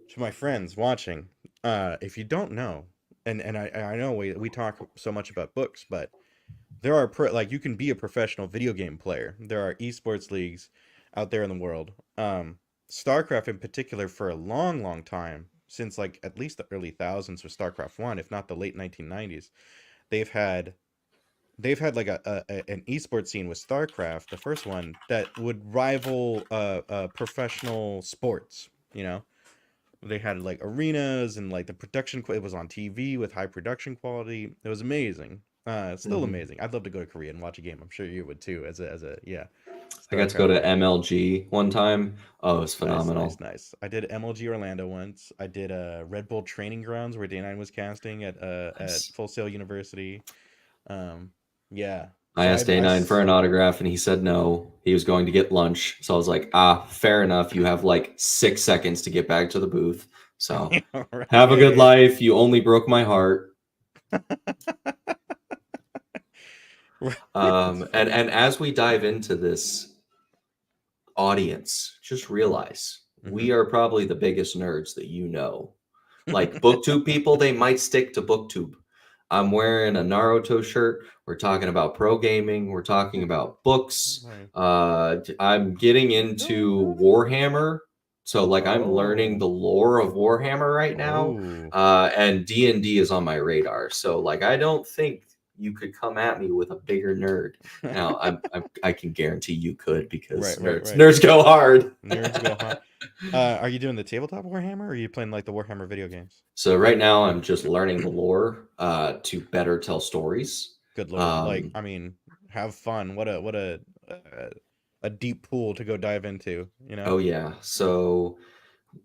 Speaker 1: to my friends watching, if you don't know, and I know we talk so much about books, but there are like you can be a professional video game player. There are esports leagues out there in the world. StarCraft in particular for a long, long time, since like at least the early thousands with StarCraft 1, if not the late 1990s, they've had they've had like an esports scene with StarCraft, the first one, that would rival professional sports, you know? They had like arenas and like the production. It was on TV with high production quality. It was amazing. It's still
Speaker 2: Mhm.
Speaker 1: amazing. I'd love to go to Korea and watch a game. I'm sure you would too, as a yeah,
Speaker 2: I got to go
Speaker 1: StarCraft
Speaker 2: to
Speaker 1: fan.
Speaker 2: MLG one time. Oh, it was
Speaker 1: Nice, nice,
Speaker 2: phenomenal.
Speaker 1: nice. I did MLG Orlando once. I did Red Bull Training Grounds where Day9 was casting at
Speaker 2: Nice.
Speaker 1: Full Sail University. Um, yeah.
Speaker 2: I
Speaker 1: So
Speaker 2: asked A9 for an autograph and he said no. He was going to get lunch. So I was like, fair enough. You have like 6 seconds to get back to the booth. So
Speaker 1: right,
Speaker 2: have a
Speaker 1: yeah,
Speaker 2: good
Speaker 1: yeah,
Speaker 2: life. You only broke my heart.
Speaker 1: yeah. It's funny.
Speaker 2: And as we dive into this audience, just realize
Speaker 1: Hmm.
Speaker 2: we are probably the biggest nerds that you know. Like booktube people, they might stick to booktube. I'm wearing a Naruto shirt. We're talking about pro gaming. We're talking about books.
Speaker 1: Nice.
Speaker 2: I'm getting
Speaker 1: No,
Speaker 2: into
Speaker 1: running.
Speaker 2: Warhammer. So like I'm learning
Speaker 1: Oh,
Speaker 2: the lore of Warhammer right now.
Speaker 1: oh.
Speaker 2: And D&D is on my radar. So like I don't think you could come at me with a bigger nerd. Now I can guarantee you could because
Speaker 1: Right, right,
Speaker 2: nerds
Speaker 1: right.
Speaker 2: nerds go hard.
Speaker 1: Nerds go hard. Are you doing the tabletop Warhammer, or are you playing like the Warhammer video games?
Speaker 2: So right now I'm just learning the lore to better tell stories.
Speaker 1: Good lord! Like,
Speaker 2: Um,
Speaker 1: I mean, have fun. Uh, a deep pool to go dive into. You know.
Speaker 2: oh yeah. So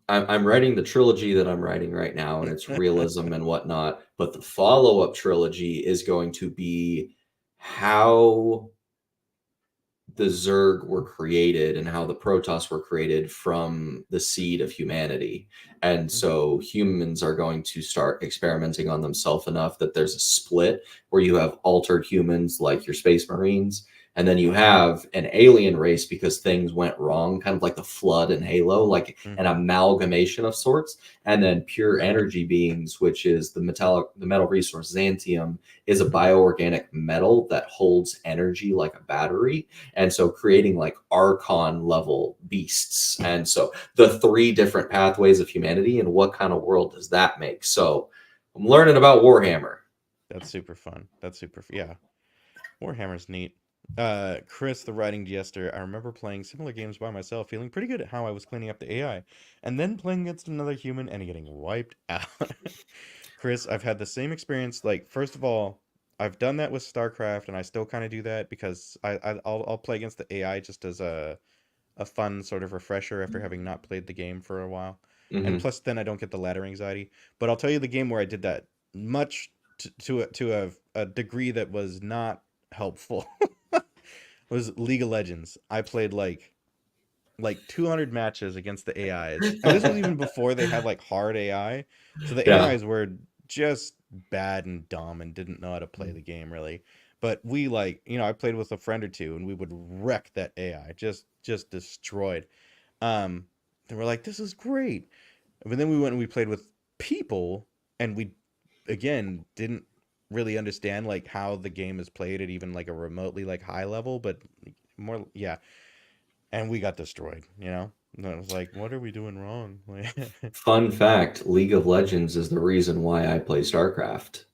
Speaker 2: I'm writing the trilogy that I'm writing right now, and it's realism and whatnot. But the follow-up trilogy is going to be how the Zerg were created and how the Protoss were created from the seed of humanity. And
Speaker 1: Okay.
Speaker 2: so humans are going to start experimenting on themselves enough that there's a split where you have altered humans like your space marines. And then you
Speaker 1: Oh.
Speaker 2: have an alien race because things went wrong, kind of like the flood in Halo, like an
Speaker 1: Mm-hmm.
Speaker 2: amalgamation of sorts. And then pure energy beings, which is the metal resource Xantium, is a bioorganic metal that holds energy like a battery, and so creating like archon level beasts. And so the three different pathways of humanity, and what kind of world does that make? So I'm learning about Warhammer.
Speaker 1: That's super fun. That's super. Yeah, Warhammer's neat. Chris, the writing jester, I remember playing similar games by myself, feeling pretty good at how I was cleaning up the AI, and then playing against another human and getting wiped out. Chris, I've had the same experience. Like, first of all, I've done that with StarCraft, and I still kind of do that because I'll play against the AI just as a fun sort of refresher after having not played the game for a while. And
Speaker 2: Mm-hmm.
Speaker 1: plus, then I don't get the ladder anxiety. But I'll tell you the game where I did that much to a degree that was not helpful was League of Legends. I played like 200 matches against the AIs. And this was even before they had like hard AI. So the
Speaker 2: Yeah.
Speaker 1: AIs were just bad and dumb and didn't know how to play the game really. But we like, I played with a friend or two and we would wreck that AI. Just destroyed. Um and we're like, this is great. But then we went and we played with people and we again didn't really understand like how the game is played at even like a remotely like high level, but more yeah, and we got destroyed. And I was like, what are we doing wrong? Like,
Speaker 2: Fun fact, League of Legends is the reason why I play StarCraft.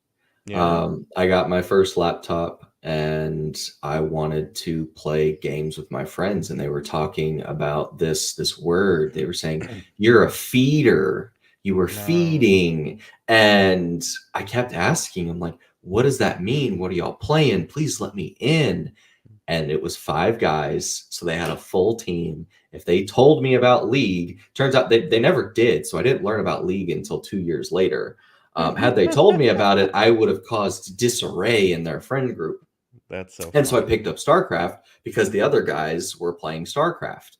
Speaker 1: yeah.
Speaker 2: I got my first laptop and I wanted to play games with my friends, and they were talking about this word. They were saying, "You're a feeder. You were
Speaker 1: No.
Speaker 2: feeding." And I kept asking them, like, "What does that mean? What are y'all playing? Please let me in." And it was five guys, so they had a full team. If they told me about League, turns out they never did, so I didn't learn about League until 2 years later. Had they told me about it, I would have caused disarray in their friend group.
Speaker 1: That's so
Speaker 2: And so I
Speaker 1: funny.
Speaker 2: picked up StarCraft because the other guys were playing StarCraft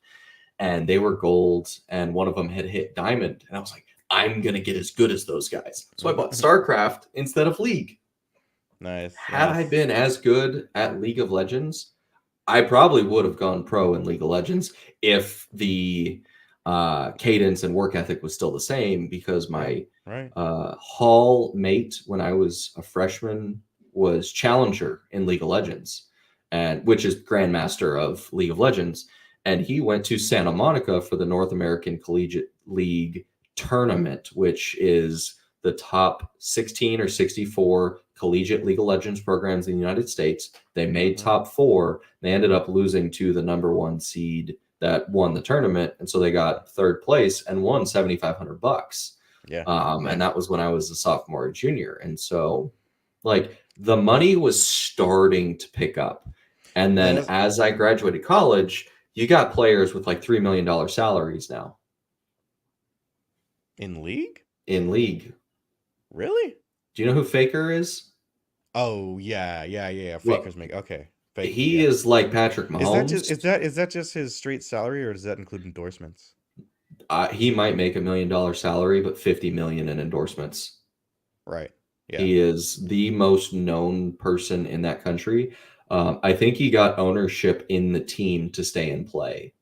Speaker 2: and they were gold, and one of them had hit diamond. And I was like, I'm going to get as good as those guys. So I bought StarCraft instead of League.
Speaker 1: Nice,
Speaker 2: Had I
Speaker 1: nice.
Speaker 2: been as good at League of Legends, I probably would have gone pro in League of Legends if the cadence and work ethic was still the same, because
Speaker 1: Right,
Speaker 2: my
Speaker 1: right.
Speaker 2: hall mate when I was a freshman was challenger in League of Legends, and which is grandmaster of League of Legends, and he went to Santa Monica for the North American Collegiate League tournament, which is the top 16 or 64 collegiate League of Legends programs in the United States. They made
Speaker 1: Mm-hmm.
Speaker 2: top four. They ended up losing to the number one seed that won the tournament, and so they got third place and won $7,500.
Speaker 1: Yeah,
Speaker 2: And
Speaker 1: nice.
Speaker 2: that was when I was a sophomore or junior. And so, like, the money was starting to pick up. And then
Speaker 1: That's
Speaker 2: as I graduated college, you got players with like $3 million salaries now
Speaker 1: in League?
Speaker 2: in League.
Speaker 1: Really?
Speaker 2: Do you know who Faker is?
Speaker 1: Oh, yeah, yeah, yeah, yeah.
Speaker 2: Well,
Speaker 1: Fakers make okay. Fake,
Speaker 2: he
Speaker 1: yeah.
Speaker 2: is like Patrick
Speaker 1: Is that just
Speaker 2: Mahomes.
Speaker 1: is that just his straight salary, or does that include endorsements?
Speaker 2: He might make $1 million salary, but 50 million in endorsements.
Speaker 1: Right. Yeah.
Speaker 2: He is the most known person in that country. I think he got ownership in the team to stay and play.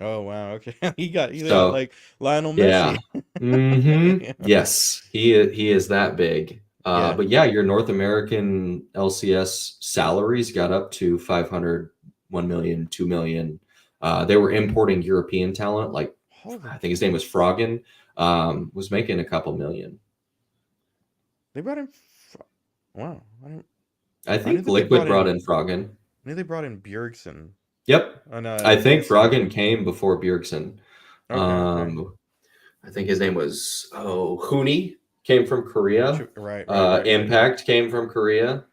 Speaker 1: Oh wow, okay. He got
Speaker 2: So
Speaker 1: like Lionel
Speaker 2: yeah.
Speaker 1: Messi. Yeah.
Speaker 2: Yes, he is that big.
Speaker 1: Yeah.
Speaker 2: But yeah, your North American LCS salaries got up to 500, 1 million, 2 million. They were importing European talent, like
Speaker 1: Holy
Speaker 2: I think his name was
Speaker 1: smokes.
Speaker 2: Froggen, was making a couple million.
Speaker 1: They brought in wow.
Speaker 2: I
Speaker 1: I knew
Speaker 2: think
Speaker 1: that they
Speaker 2: Liquid
Speaker 1: brought
Speaker 2: brought
Speaker 1: in
Speaker 2: in Froggen.
Speaker 1: I knew they brought in Bjergsen
Speaker 2: Yep.
Speaker 1: on
Speaker 2: I think
Speaker 1: NC.
Speaker 2: Froggen came before Bjergsen.
Speaker 1: Okay, okay.
Speaker 2: I think his name was Huni, came from Korea.
Speaker 1: Right, right, right, right.
Speaker 2: Impact came from Korea.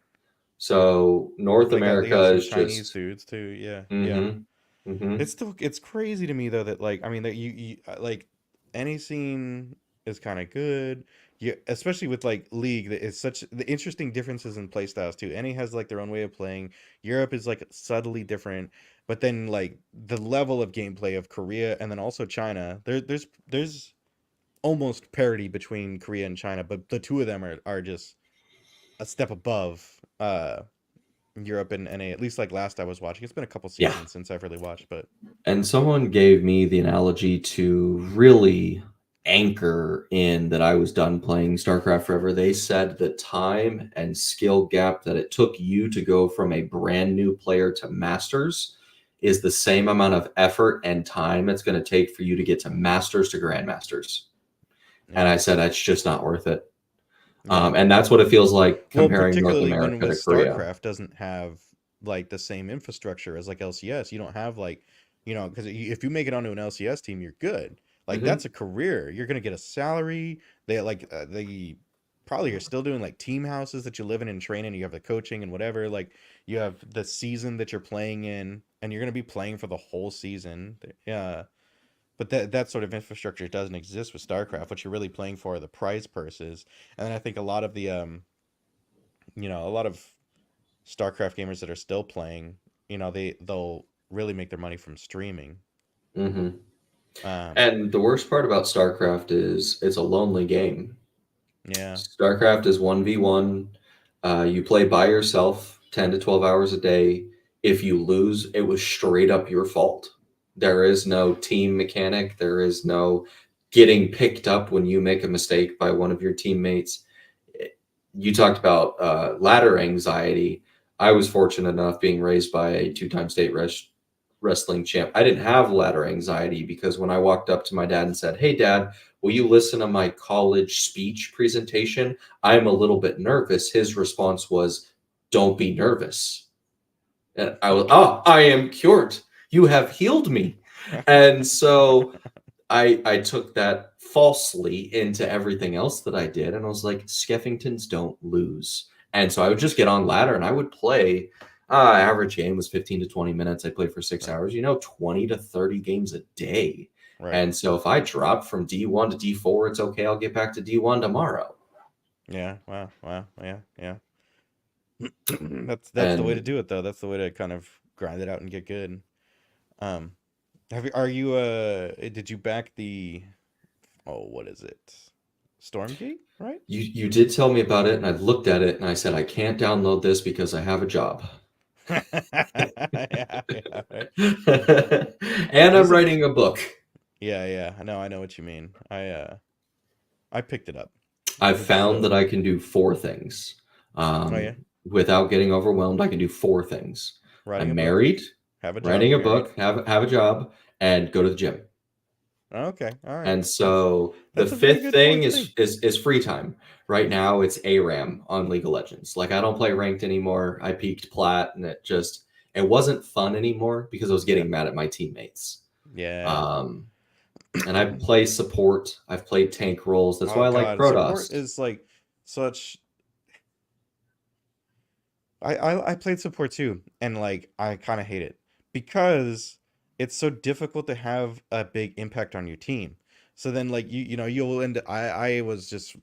Speaker 2: So North
Speaker 1: They got
Speaker 2: America
Speaker 1: some
Speaker 2: is
Speaker 1: Chinese
Speaker 2: just
Speaker 1: dudes too. Yeah, yeah.
Speaker 2: mm-hmm, mm-hmm.
Speaker 1: It's crazy to me though that like I mean that like any scene is kind of good. You especially with like League that is such the interesting differences in play styles too. Any has like their own way of playing. Europe is like subtly different, but then like the level of gameplay of Korea and then also China. There's almost parity between Korea and China, but the two of them are just a step above Europe and NA. At least like last I was watching. It's been a couple
Speaker 2: Yeah.
Speaker 1: seasons since I've really watched, but
Speaker 2: And someone gave me the analogy to really anchor in that I was done playing StarCraft forever. They said the time and skill gap that it took you to go from a brand new player to masters is the same amount of effort and time it's going to take for you to get to masters to grandmasters. And
Speaker 1: yeah.
Speaker 2: I said, it's just not worth it.
Speaker 1: Yeah.
Speaker 2: And that's what it feels like
Speaker 1: Well,
Speaker 2: comparing North
Speaker 1: particularly when
Speaker 2: America
Speaker 1: with
Speaker 2: to Korea.
Speaker 1: StarCraft doesn't have like the same infrastructure as like LCS. You don't have like, because if you make it onto an LCS team, you're good. Like
Speaker 2: Hmm.
Speaker 1: that's a career. You're gonna get a salary. They probably are still doing like team houses that you live in and train in. You have the coaching and whatever. Like you have the season that you're playing in, and you're gonna be playing for the whole season. Yeah. But that sort of infrastructure doesn't exist with StarCraft. What you're really playing for are the prize purses. And then I think a lot of the a lot of StarCraft gamers that are still playing, they'll really make their money from streaming.
Speaker 2: Hmm.
Speaker 1: Um,
Speaker 2: And the worst part about StarCraft is it's a lonely game.
Speaker 1: yeah,
Speaker 2: StarCraft is 1v1. You play by yourself 10 to 12 hours a day. If you lose, it was straight up your fault. There is no team mechanic. There is no getting picked up when you make a mistake by one of your teammates. You talked about ladder anxiety. I was fortunate enough being raised by a two-time state wrestling champ. I didn't have ladder anxiety because when I walked up to my dad and said, "Hey, Dad, will you listen to my college speech presentation? I'm a little bit nervous." His response was, "Don't be nervous." And I was, "Oh, I am cured. You have healed me." And so I took that falsely into everything else that I did, and I was like, Skeffingtons don't lose. And so I would just get on ladder and I would play. Average game was 15 to 20 minutes. I played for six
Speaker 1: right,
Speaker 2: hours, 20 to 30 games a day.
Speaker 1: right,
Speaker 2: And so if I drop from D1 to D4, it's okay. I'll get back to D1 tomorrow.
Speaker 1: yeah, wow, wow, yeah, yeah. That's the way to
Speaker 2: And
Speaker 1: do it though. That's the way to kind of grind it out and get good. Um, are you did you back the what is it? Stormgate, right?
Speaker 2: you did tell me about it, and I looked at it and I said, I can't download this because I have a job.
Speaker 1: Yeah, yeah, right.
Speaker 2: And I'm
Speaker 1: There's a
Speaker 2: writing a book.
Speaker 1: Yeah, yeah. I know what you mean. I picked it up.
Speaker 2: I've
Speaker 1: It's
Speaker 2: found that I can do four things.
Speaker 1: Oh yeah,
Speaker 2: Without getting overwhelmed, I can do four things.
Speaker 1: writing
Speaker 2: I'm
Speaker 1: a book,
Speaker 2: married,
Speaker 1: have a job,
Speaker 2: writing a
Speaker 1: married.
Speaker 2: book, have a job, and go to the gym.
Speaker 1: Okay, all right.
Speaker 2: And
Speaker 1: That's
Speaker 2: so the
Speaker 1: that's a very
Speaker 2: fifth
Speaker 1: good
Speaker 2: thing
Speaker 1: fourth
Speaker 2: is
Speaker 1: thing.
Speaker 2: is free time. Right now it's ARAM on League of Legends. Like I don't play ranked anymore. I peaked plat and it wasn't fun anymore because I was
Speaker 1: Yeah,
Speaker 2: getting mad at my teammates.
Speaker 1: yeah.
Speaker 2: Um and I play support. I've played tank roles. That's
Speaker 1: Oh
Speaker 2: why I like
Speaker 1: God, support
Speaker 2: Protoss.
Speaker 1: is like such. I played support too, and like I kind of hate it because it's so difficult to have a big impact on your team. So then like you'll end. I was just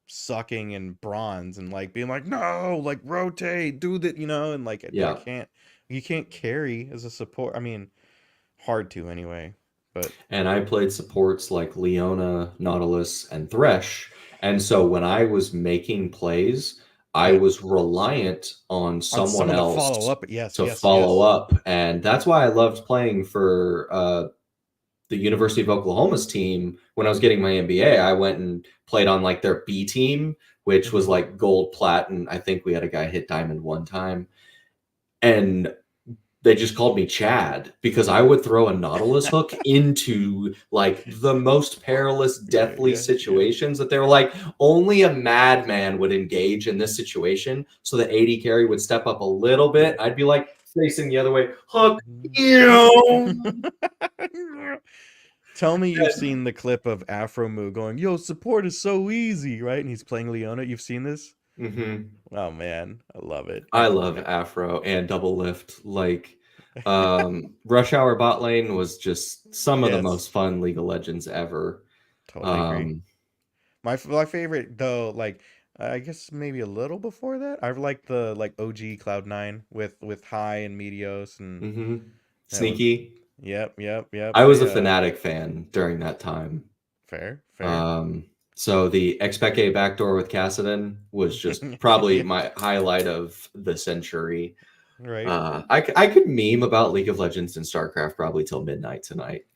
Speaker 1: sucking in bronze and like being like no like rotate do that and like I
Speaker 2: Yeah.
Speaker 1: can't you can't carry as a support. I mean hard to anyway, but
Speaker 2: And I played supports like Leona, Nautilus, and Thresh. And so when I was making plays, I
Speaker 1: Yeah.
Speaker 2: was reliant on
Speaker 1: On
Speaker 2: someone
Speaker 1: someone to follow
Speaker 2: else
Speaker 1: up. Yes,
Speaker 2: to
Speaker 1: yes,
Speaker 2: follow
Speaker 1: yes.
Speaker 2: up. And that's why I loved playing for the University of Oklahoma's team when I was getting my MBA. I went and played on like their B team, which was
Speaker 1: Hmm.
Speaker 2: like gold, plat, and I think we had a guy hit diamond one time. And they just called me Chad because I would throw a Nautilus hook into like the most perilous,
Speaker 1: Yeah,
Speaker 2: deathly
Speaker 1: yeah, yeah.
Speaker 2: situations that they were like, only a madman would engage in this situation. So the 80 carry would step up a little bit. I'd be like facing the other way, hook, ew.
Speaker 1: Tell me you've seen the clip of Afro Moo going, "Yo, support is so easy," right? And he's playing Leona. You've seen this?
Speaker 2: Hmm.
Speaker 1: Oh man, I love it.
Speaker 2: I love Afro and double lift. Like, Rush Hour bot lane was just some of the
Speaker 1: Yes,
Speaker 2: most fun League of Legends ever.
Speaker 1: totally agree.
Speaker 2: Um,
Speaker 1: My favorite though, like I guess maybe a little before that. I like the like OG Cloud9 with High and Meteos, and
Speaker 2: mhm.
Speaker 1: that was
Speaker 2: Sneaky.
Speaker 1: yep.
Speaker 2: I was
Speaker 1: They
Speaker 2: a Fnatic fan during that time.
Speaker 1: fair.
Speaker 2: Um, so the Expeke backdoor with Kassadin was just probably
Speaker 1: Yeah,
Speaker 2: my highlight of the century.
Speaker 1: right.
Speaker 2: I could meme about League of Legends and StarCraft probably till midnight tonight.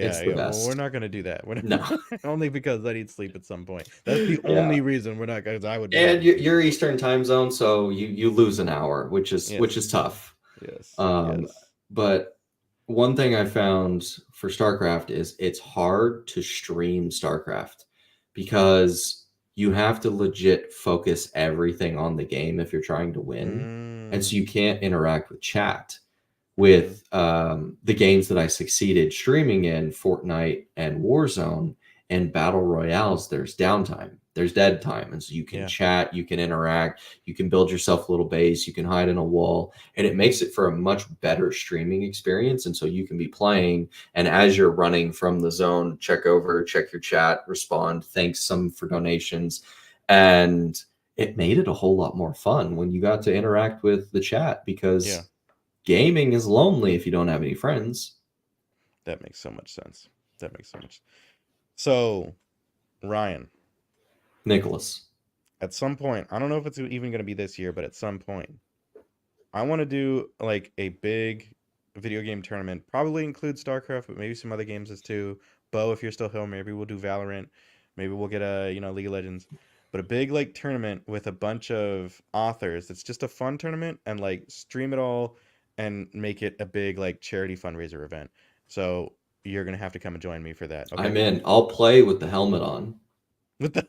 Speaker 2: It's the
Speaker 1: Yeah. Well, we're
Speaker 2: best.
Speaker 1: not gonna do that.
Speaker 2: No.
Speaker 1: Only because I need sleep at some point. That's the
Speaker 2: Yeah.
Speaker 1: only reason we're not. Because I would love
Speaker 2: And
Speaker 1: to do
Speaker 2: you're
Speaker 1: some.
Speaker 2: Eastern time zone, so you lose an hour, which
Speaker 1: Yes,
Speaker 2: is tough.
Speaker 1: yes,
Speaker 2: Um,
Speaker 1: yes.
Speaker 2: but one thing I found for StarCraft is it's hard to stream StarCraft because you have to legit focus everything on the game if you're trying to win. And so
Speaker 1: Mm,
Speaker 2: you can't interact with chat.
Speaker 1: mm-hmm.
Speaker 2: With the games that I succeeded streaming in, Fortnite and Warzone and Battle Royales, there's downtime, there's dead time. And so you can
Speaker 1: Yeah,
Speaker 2: chat, you can interact, you can build yourself a little base, you can hide in a wall, and it makes it for a much better streaming experience. And so you can be playing, and as you're running from the zone, check over, check your chat, respond, thanks some for donations. And it made it a whole lot more fun when you got to interact with the chat
Speaker 1: yeah.
Speaker 2: because gaming is lonely if you don't have any friends.
Speaker 1: That makes so much sense. That makes so much. So Ryan,
Speaker 2: Nicholas.
Speaker 1: at some point, I don't know if it's even gonna be this year, but at some point, I want to do like a big video game tournament. Probably include StarCraft, but maybe some other games as too. Bo, if you're still here, maybe we'll do Valorant. Maybe we'll get a League of Legends. But a big like tournament with a bunch of authors. It's just a fun tournament and like stream it all and make it a big like charity fundraiser event. So you're gonna have to come and join me for that. Okay?
Speaker 2: I'm in. I'll play with the helmet on.
Speaker 1: With the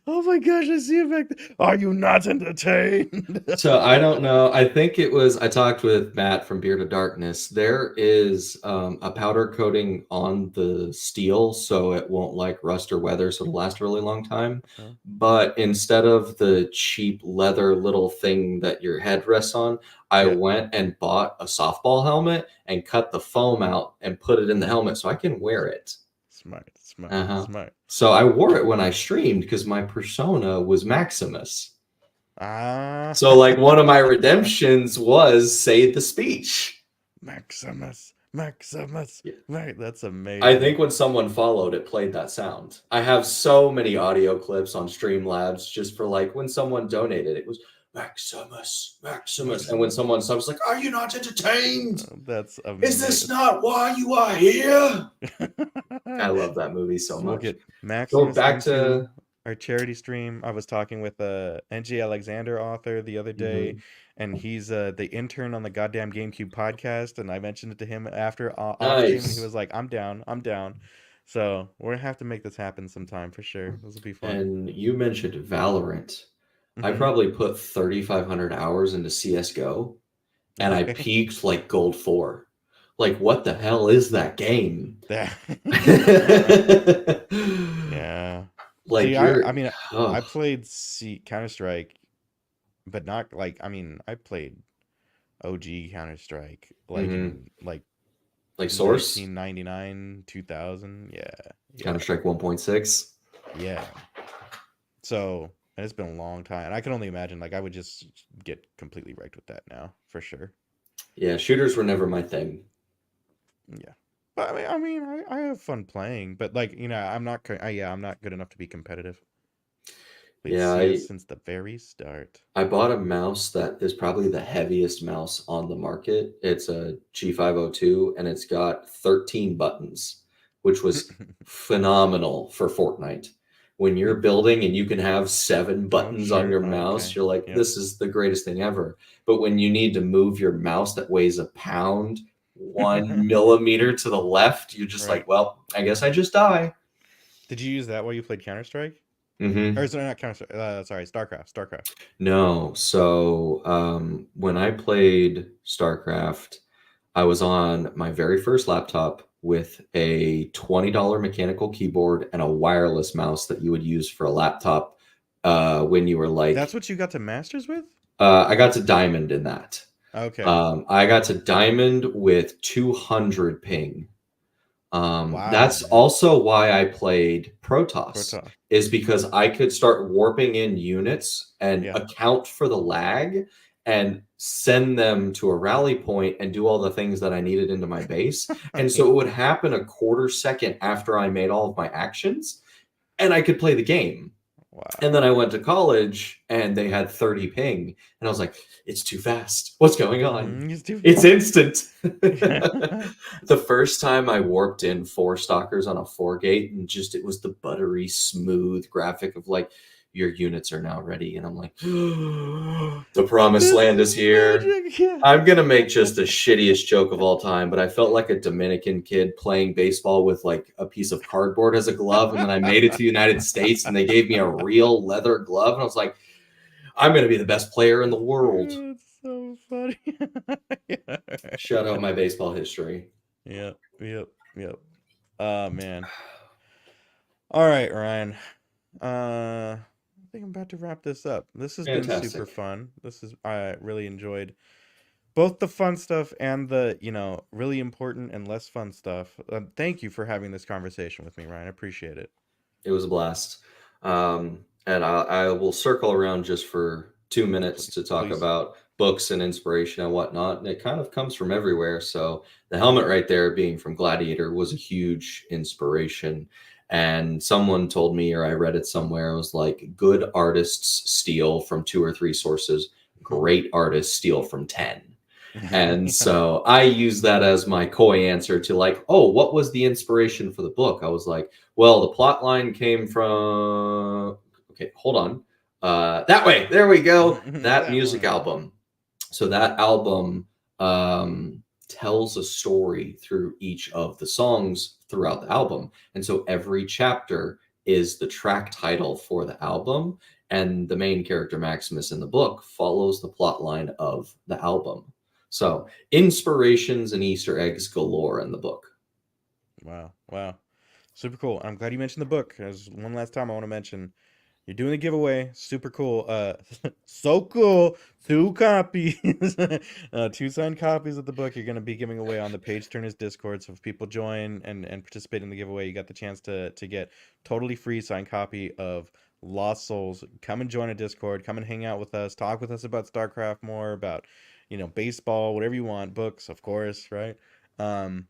Speaker 1: oh my gosh, I see it back there. Are you not entertained?
Speaker 2: So I don't know. I think it was. I talked with Matt from Beard of Darkness. There is a powder coating on the steel, so it won't like rust or weather, so it'll last a really long time.
Speaker 1: Oh,
Speaker 2: But instead of the cheap leather little thing that your head rests on, I
Speaker 1: yeah.
Speaker 2: went and bought a softball helmet and cut the foam out and put it in the helmet so I can wear it.
Speaker 1: Smart, smart,
Speaker 2: Uh-huh.
Speaker 1: smart.
Speaker 2: So I wore it when I streamed because my persona was Maximus.
Speaker 1: Ah,
Speaker 2: So like one of my redemptions was say the speech.
Speaker 1: Maximus, Maximus.
Speaker 2: Yeah.
Speaker 1: Right, that's
Speaker 2: I
Speaker 1: amazing.
Speaker 2: think when someone followed, it played that sound. I have so many audio clips on Streamlabs just for like when someone donated, it was Maximus, Maximus. And when
Speaker 1: Maximus.
Speaker 2: someone subs like, are you not entertained?
Speaker 1: That's
Speaker 2: Is this
Speaker 1: amazing.
Speaker 2: not why you are here? I love that movie so
Speaker 1: So we'll
Speaker 2: much.
Speaker 1: get
Speaker 2: So
Speaker 1: Maximus
Speaker 2: back
Speaker 1: into
Speaker 2: to
Speaker 1: our charity stream. I was talking with a NG Alexander author the other day,
Speaker 2: mhm.
Speaker 1: and he's the intern on the goddamn GameCube podcast, and I mentioned it to him after off stream, and he
Speaker 2: Nice.
Speaker 1: was like, "I'm down, I'm down." So we're gonna have to make this happen sometime for sure. This will be fun.
Speaker 2: And you mentioned Valorant. I
Speaker 1: Hmm.
Speaker 2: probably put 3,500 hours into CSGO and I
Speaker 1: Okay.
Speaker 2: peaked like gold 4. Like, what the hell is that game?
Speaker 1: That. Yeah. See,
Speaker 2: Like,
Speaker 1: I
Speaker 2: you're.
Speaker 1: mean, I
Speaker 2: Oh.
Speaker 1: played Counter Strike, but not like I played OG Counter Strike like
Speaker 2: Hmm.
Speaker 1: in like
Speaker 2: Like, Source?
Speaker 1: 1999, 2000. Yeah,
Speaker 2: Counter
Speaker 1: yeah,
Speaker 2: Strike 1.6?
Speaker 1: yeah. So, and it's been a long time, and I can only imagine like I would just get completely wrecked with that now for sure.
Speaker 2: Yeah, shooters were never my thing.
Speaker 1: Yeah. But I have fun playing, but like I'm not. Yeah, I'm not good enough to be competitive. Played
Speaker 2: Yeah,
Speaker 1: CS since the very start.
Speaker 2: I bought a mouse that is probably the heaviest mouse on the market. It's a G502 and it's got 13 buttons, which was phenomenal for Fortnite. When you're building and you can have 7
Speaker 1: Oh,
Speaker 2: buttons on
Speaker 1: sure.
Speaker 2: your
Speaker 1: Oh,
Speaker 2: mouse,
Speaker 1: okay.
Speaker 2: you're like,
Speaker 1: Yep.
Speaker 2: this is the greatest thing ever. But when you need to move your mouse that weighs a pound 1 millimeter to the left, you're just
Speaker 1: Right.
Speaker 2: like, well, I guess I just die.
Speaker 1: Did you use that while you played Counter Strike? Or
Speaker 2: Hmm.
Speaker 1: sorry, not Counter Strike. Sorry, StarCraft. StarCraft.
Speaker 2: No. So when I played StarCraft, I was on my very first laptop with a $20 mechanical keyboard and a wireless mouse that you would use for a laptop when you were
Speaker 1: That's
Speaker 2: like,
Speaker 1: what you got to Masters with?
Speaker 2: I got to Diamond in that.
Speaker 1: Okay.
Speaker 2: I got to Diamond with 200 ping.
Speaker 1: Wow.
Speaker 2: That's also why I played Protoss,
Speaker 1: Proto.
Speaker 2: is because I could start warping in units and
Speaker 1: Yeah.
Speaker 2: account for the lag and send them to a rally point and do all the things that I needed into my base. And
Speaker 1: Yeah.
Speaker 2: so it would happen a quarter second after I made all of my actions, and I could play the game. And then
Speaker 1: Wow.
Speaker 2: I went to college and they had 30 ping. And I was like, it's too fast. What's going on?
Speaker 1: He's too
Speaker 2: It's
Speaker 1: fast.
Speaker 2: instant.
Speaker 1: Yeah.
Speaker 2: The first time I warped in 4 stalkers on a 4 gate, and just it was the buttery, smooth graphic of like, your units are now ready. And I'm like, the promised
Speaker 1: This
Speaker 2: land
Speaker 1: is
Speaker 2: is here.
Speaker 1: magic. Yeah.
Speaker 2: I'm gonna make just the shittiest joke of all time, but I felt like a Dominican kid playing baseball with like a piece of cardboard as a glove, and then I made it to the United States, and they gave me a real leather glove, and I was like, I'm gonna be the best player in the world.
Speaker 1: It's so funny. Yeah.
Speaker 2: Shout out my baseball history.
Speaker 1: Yep. Yep. Yep. Oh man. All right, Ryan. I think I'm about to wrap this up. This has been super
Speaker 2: Fantastic.
Speaker 1: fun. I really enjoyed both the fun stuff and the, really important and less fun stuff. Thank you for having this conversation with me, Ryan. I appreciate it.
Speaker 2: It was a blast. And I will circle around just for 2 minutes
Speaker 1: Please,
Speaker 2: to talk
Speaker 1: please.
Speaker 2: about books and inspiration and whatnot. And it kind of comes from everywhere. So the helmet right there, being from Gladiator, was a huge inspiration. And someone told me, or I read it somewhere, it was like, good artists steal from 2 or 3 sources, great artists steal from 10. And
Speaker 1: Yeah.
Speaker 2: so I use that as my coy answer to like, oh, what was the inspiration for the book? I was like, well, the plot line came from, okay, hold on. That way, there we go. That
Speaker 1: That
Speaker 2: music
Speaker 1: one.
Speaker 2: album. So that album tells a story through each of the songs throughout the album. And so every chapter is the track title for the album. And the main character, Maximus, in the book follows the plot line of the album. So inspirations and Easter eggs galore in the book.
Speaker 1: Wow. Wow. Super cool. I'm glad you mentioned the book. There's one last time I want to mention you're doing a giveaway. Super cool. So cool. 2 copies. 2 signed copies of the book you're going to be giving away on the Page Turners Discord. So if people join and participate in the giveaway, you got the chance to get totally free signed copy of Lost Souls. Come and join a Discord. Come and hang out with us. Talk with us about StarCraft more, about, baseball, whatever you want. Books, of course, right? Um,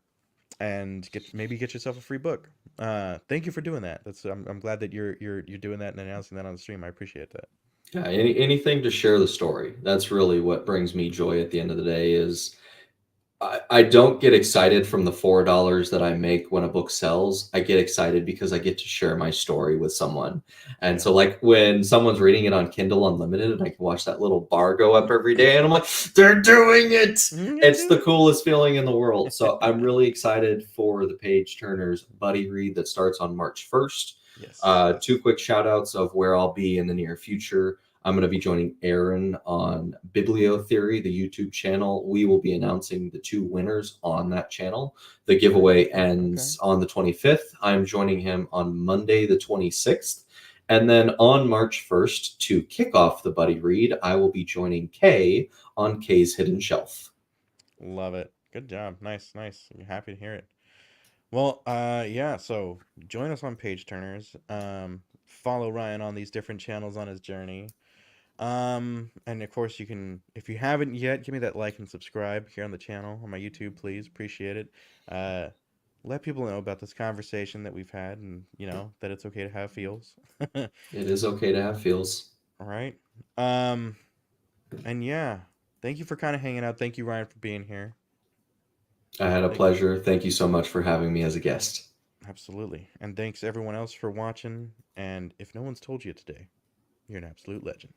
Speaker 1: and get yourself a free book. Thank you for doing that. I'm glad that you're doing that and announcing that on the stream. I appreciate that.
Speaker 2: Yeah, anything to share the story. That's really what brings me joy at the end of the day is I don't get excited from the $4 that I make when a book sells. I get excited because I get to share my story with someone. And
Speaker 1: Yeah.
Speaker 2: so like when someone's reading it on Kindle Unlimited and I can watch that little bar go up every day and I'm like, they're doing it.
Speaker 1: You're
Speaker 2: It's the
Speaker 1: doing
Speaker 2: coolest feeling in the world. So I'm
Speaker 1: it.
Speaker 2: really excited for the Page Turners buddy read that starts on March 1st.
Speaker 1: Yes.
Speaker 2: Two
Speaker 1: Yes.
Speaker 2: quick shout outs of where I'll be in the near future. I'm going to be joining Aaron on Bibliotheory, the YouTube channel. We will be announcing the 2 winners on that channel. The giveaway
Speaker 1: Okay.
Speaker 2: ends on the 25th. I'm joining him on Monday, the 26th. And then on March 1st, to kick off the buddy read, I will be joining Kay on Kay's Hidden Shelf.
Speaker 1: Love it. Good job. Nice. Nice. I'm happy to hear it. Well, yeah. So join us on Page Turners. Follow Ryan on these different channels on his journey. And of course you can, if you haven't yet, give me that like and subscribe here on the channel on my YouTube, please. Appreciate it. Uh, let people know about this conversation that we've had, and that it's okay to have feels.
Speaker 2: It is okay to have feels.
Speaker 1: All right. Um, and yeah, thank you for kind of hanging out. Thank you, Ryan, for being here.
Speaker 2: I had a
Speaker 1: Thank,
Speaker 2: pleasure. Thank you so much for having me as a guest.
Speaker 1: absolutely. And thanks everyone else for watching. And if no one's told you today, you're an absolute legend.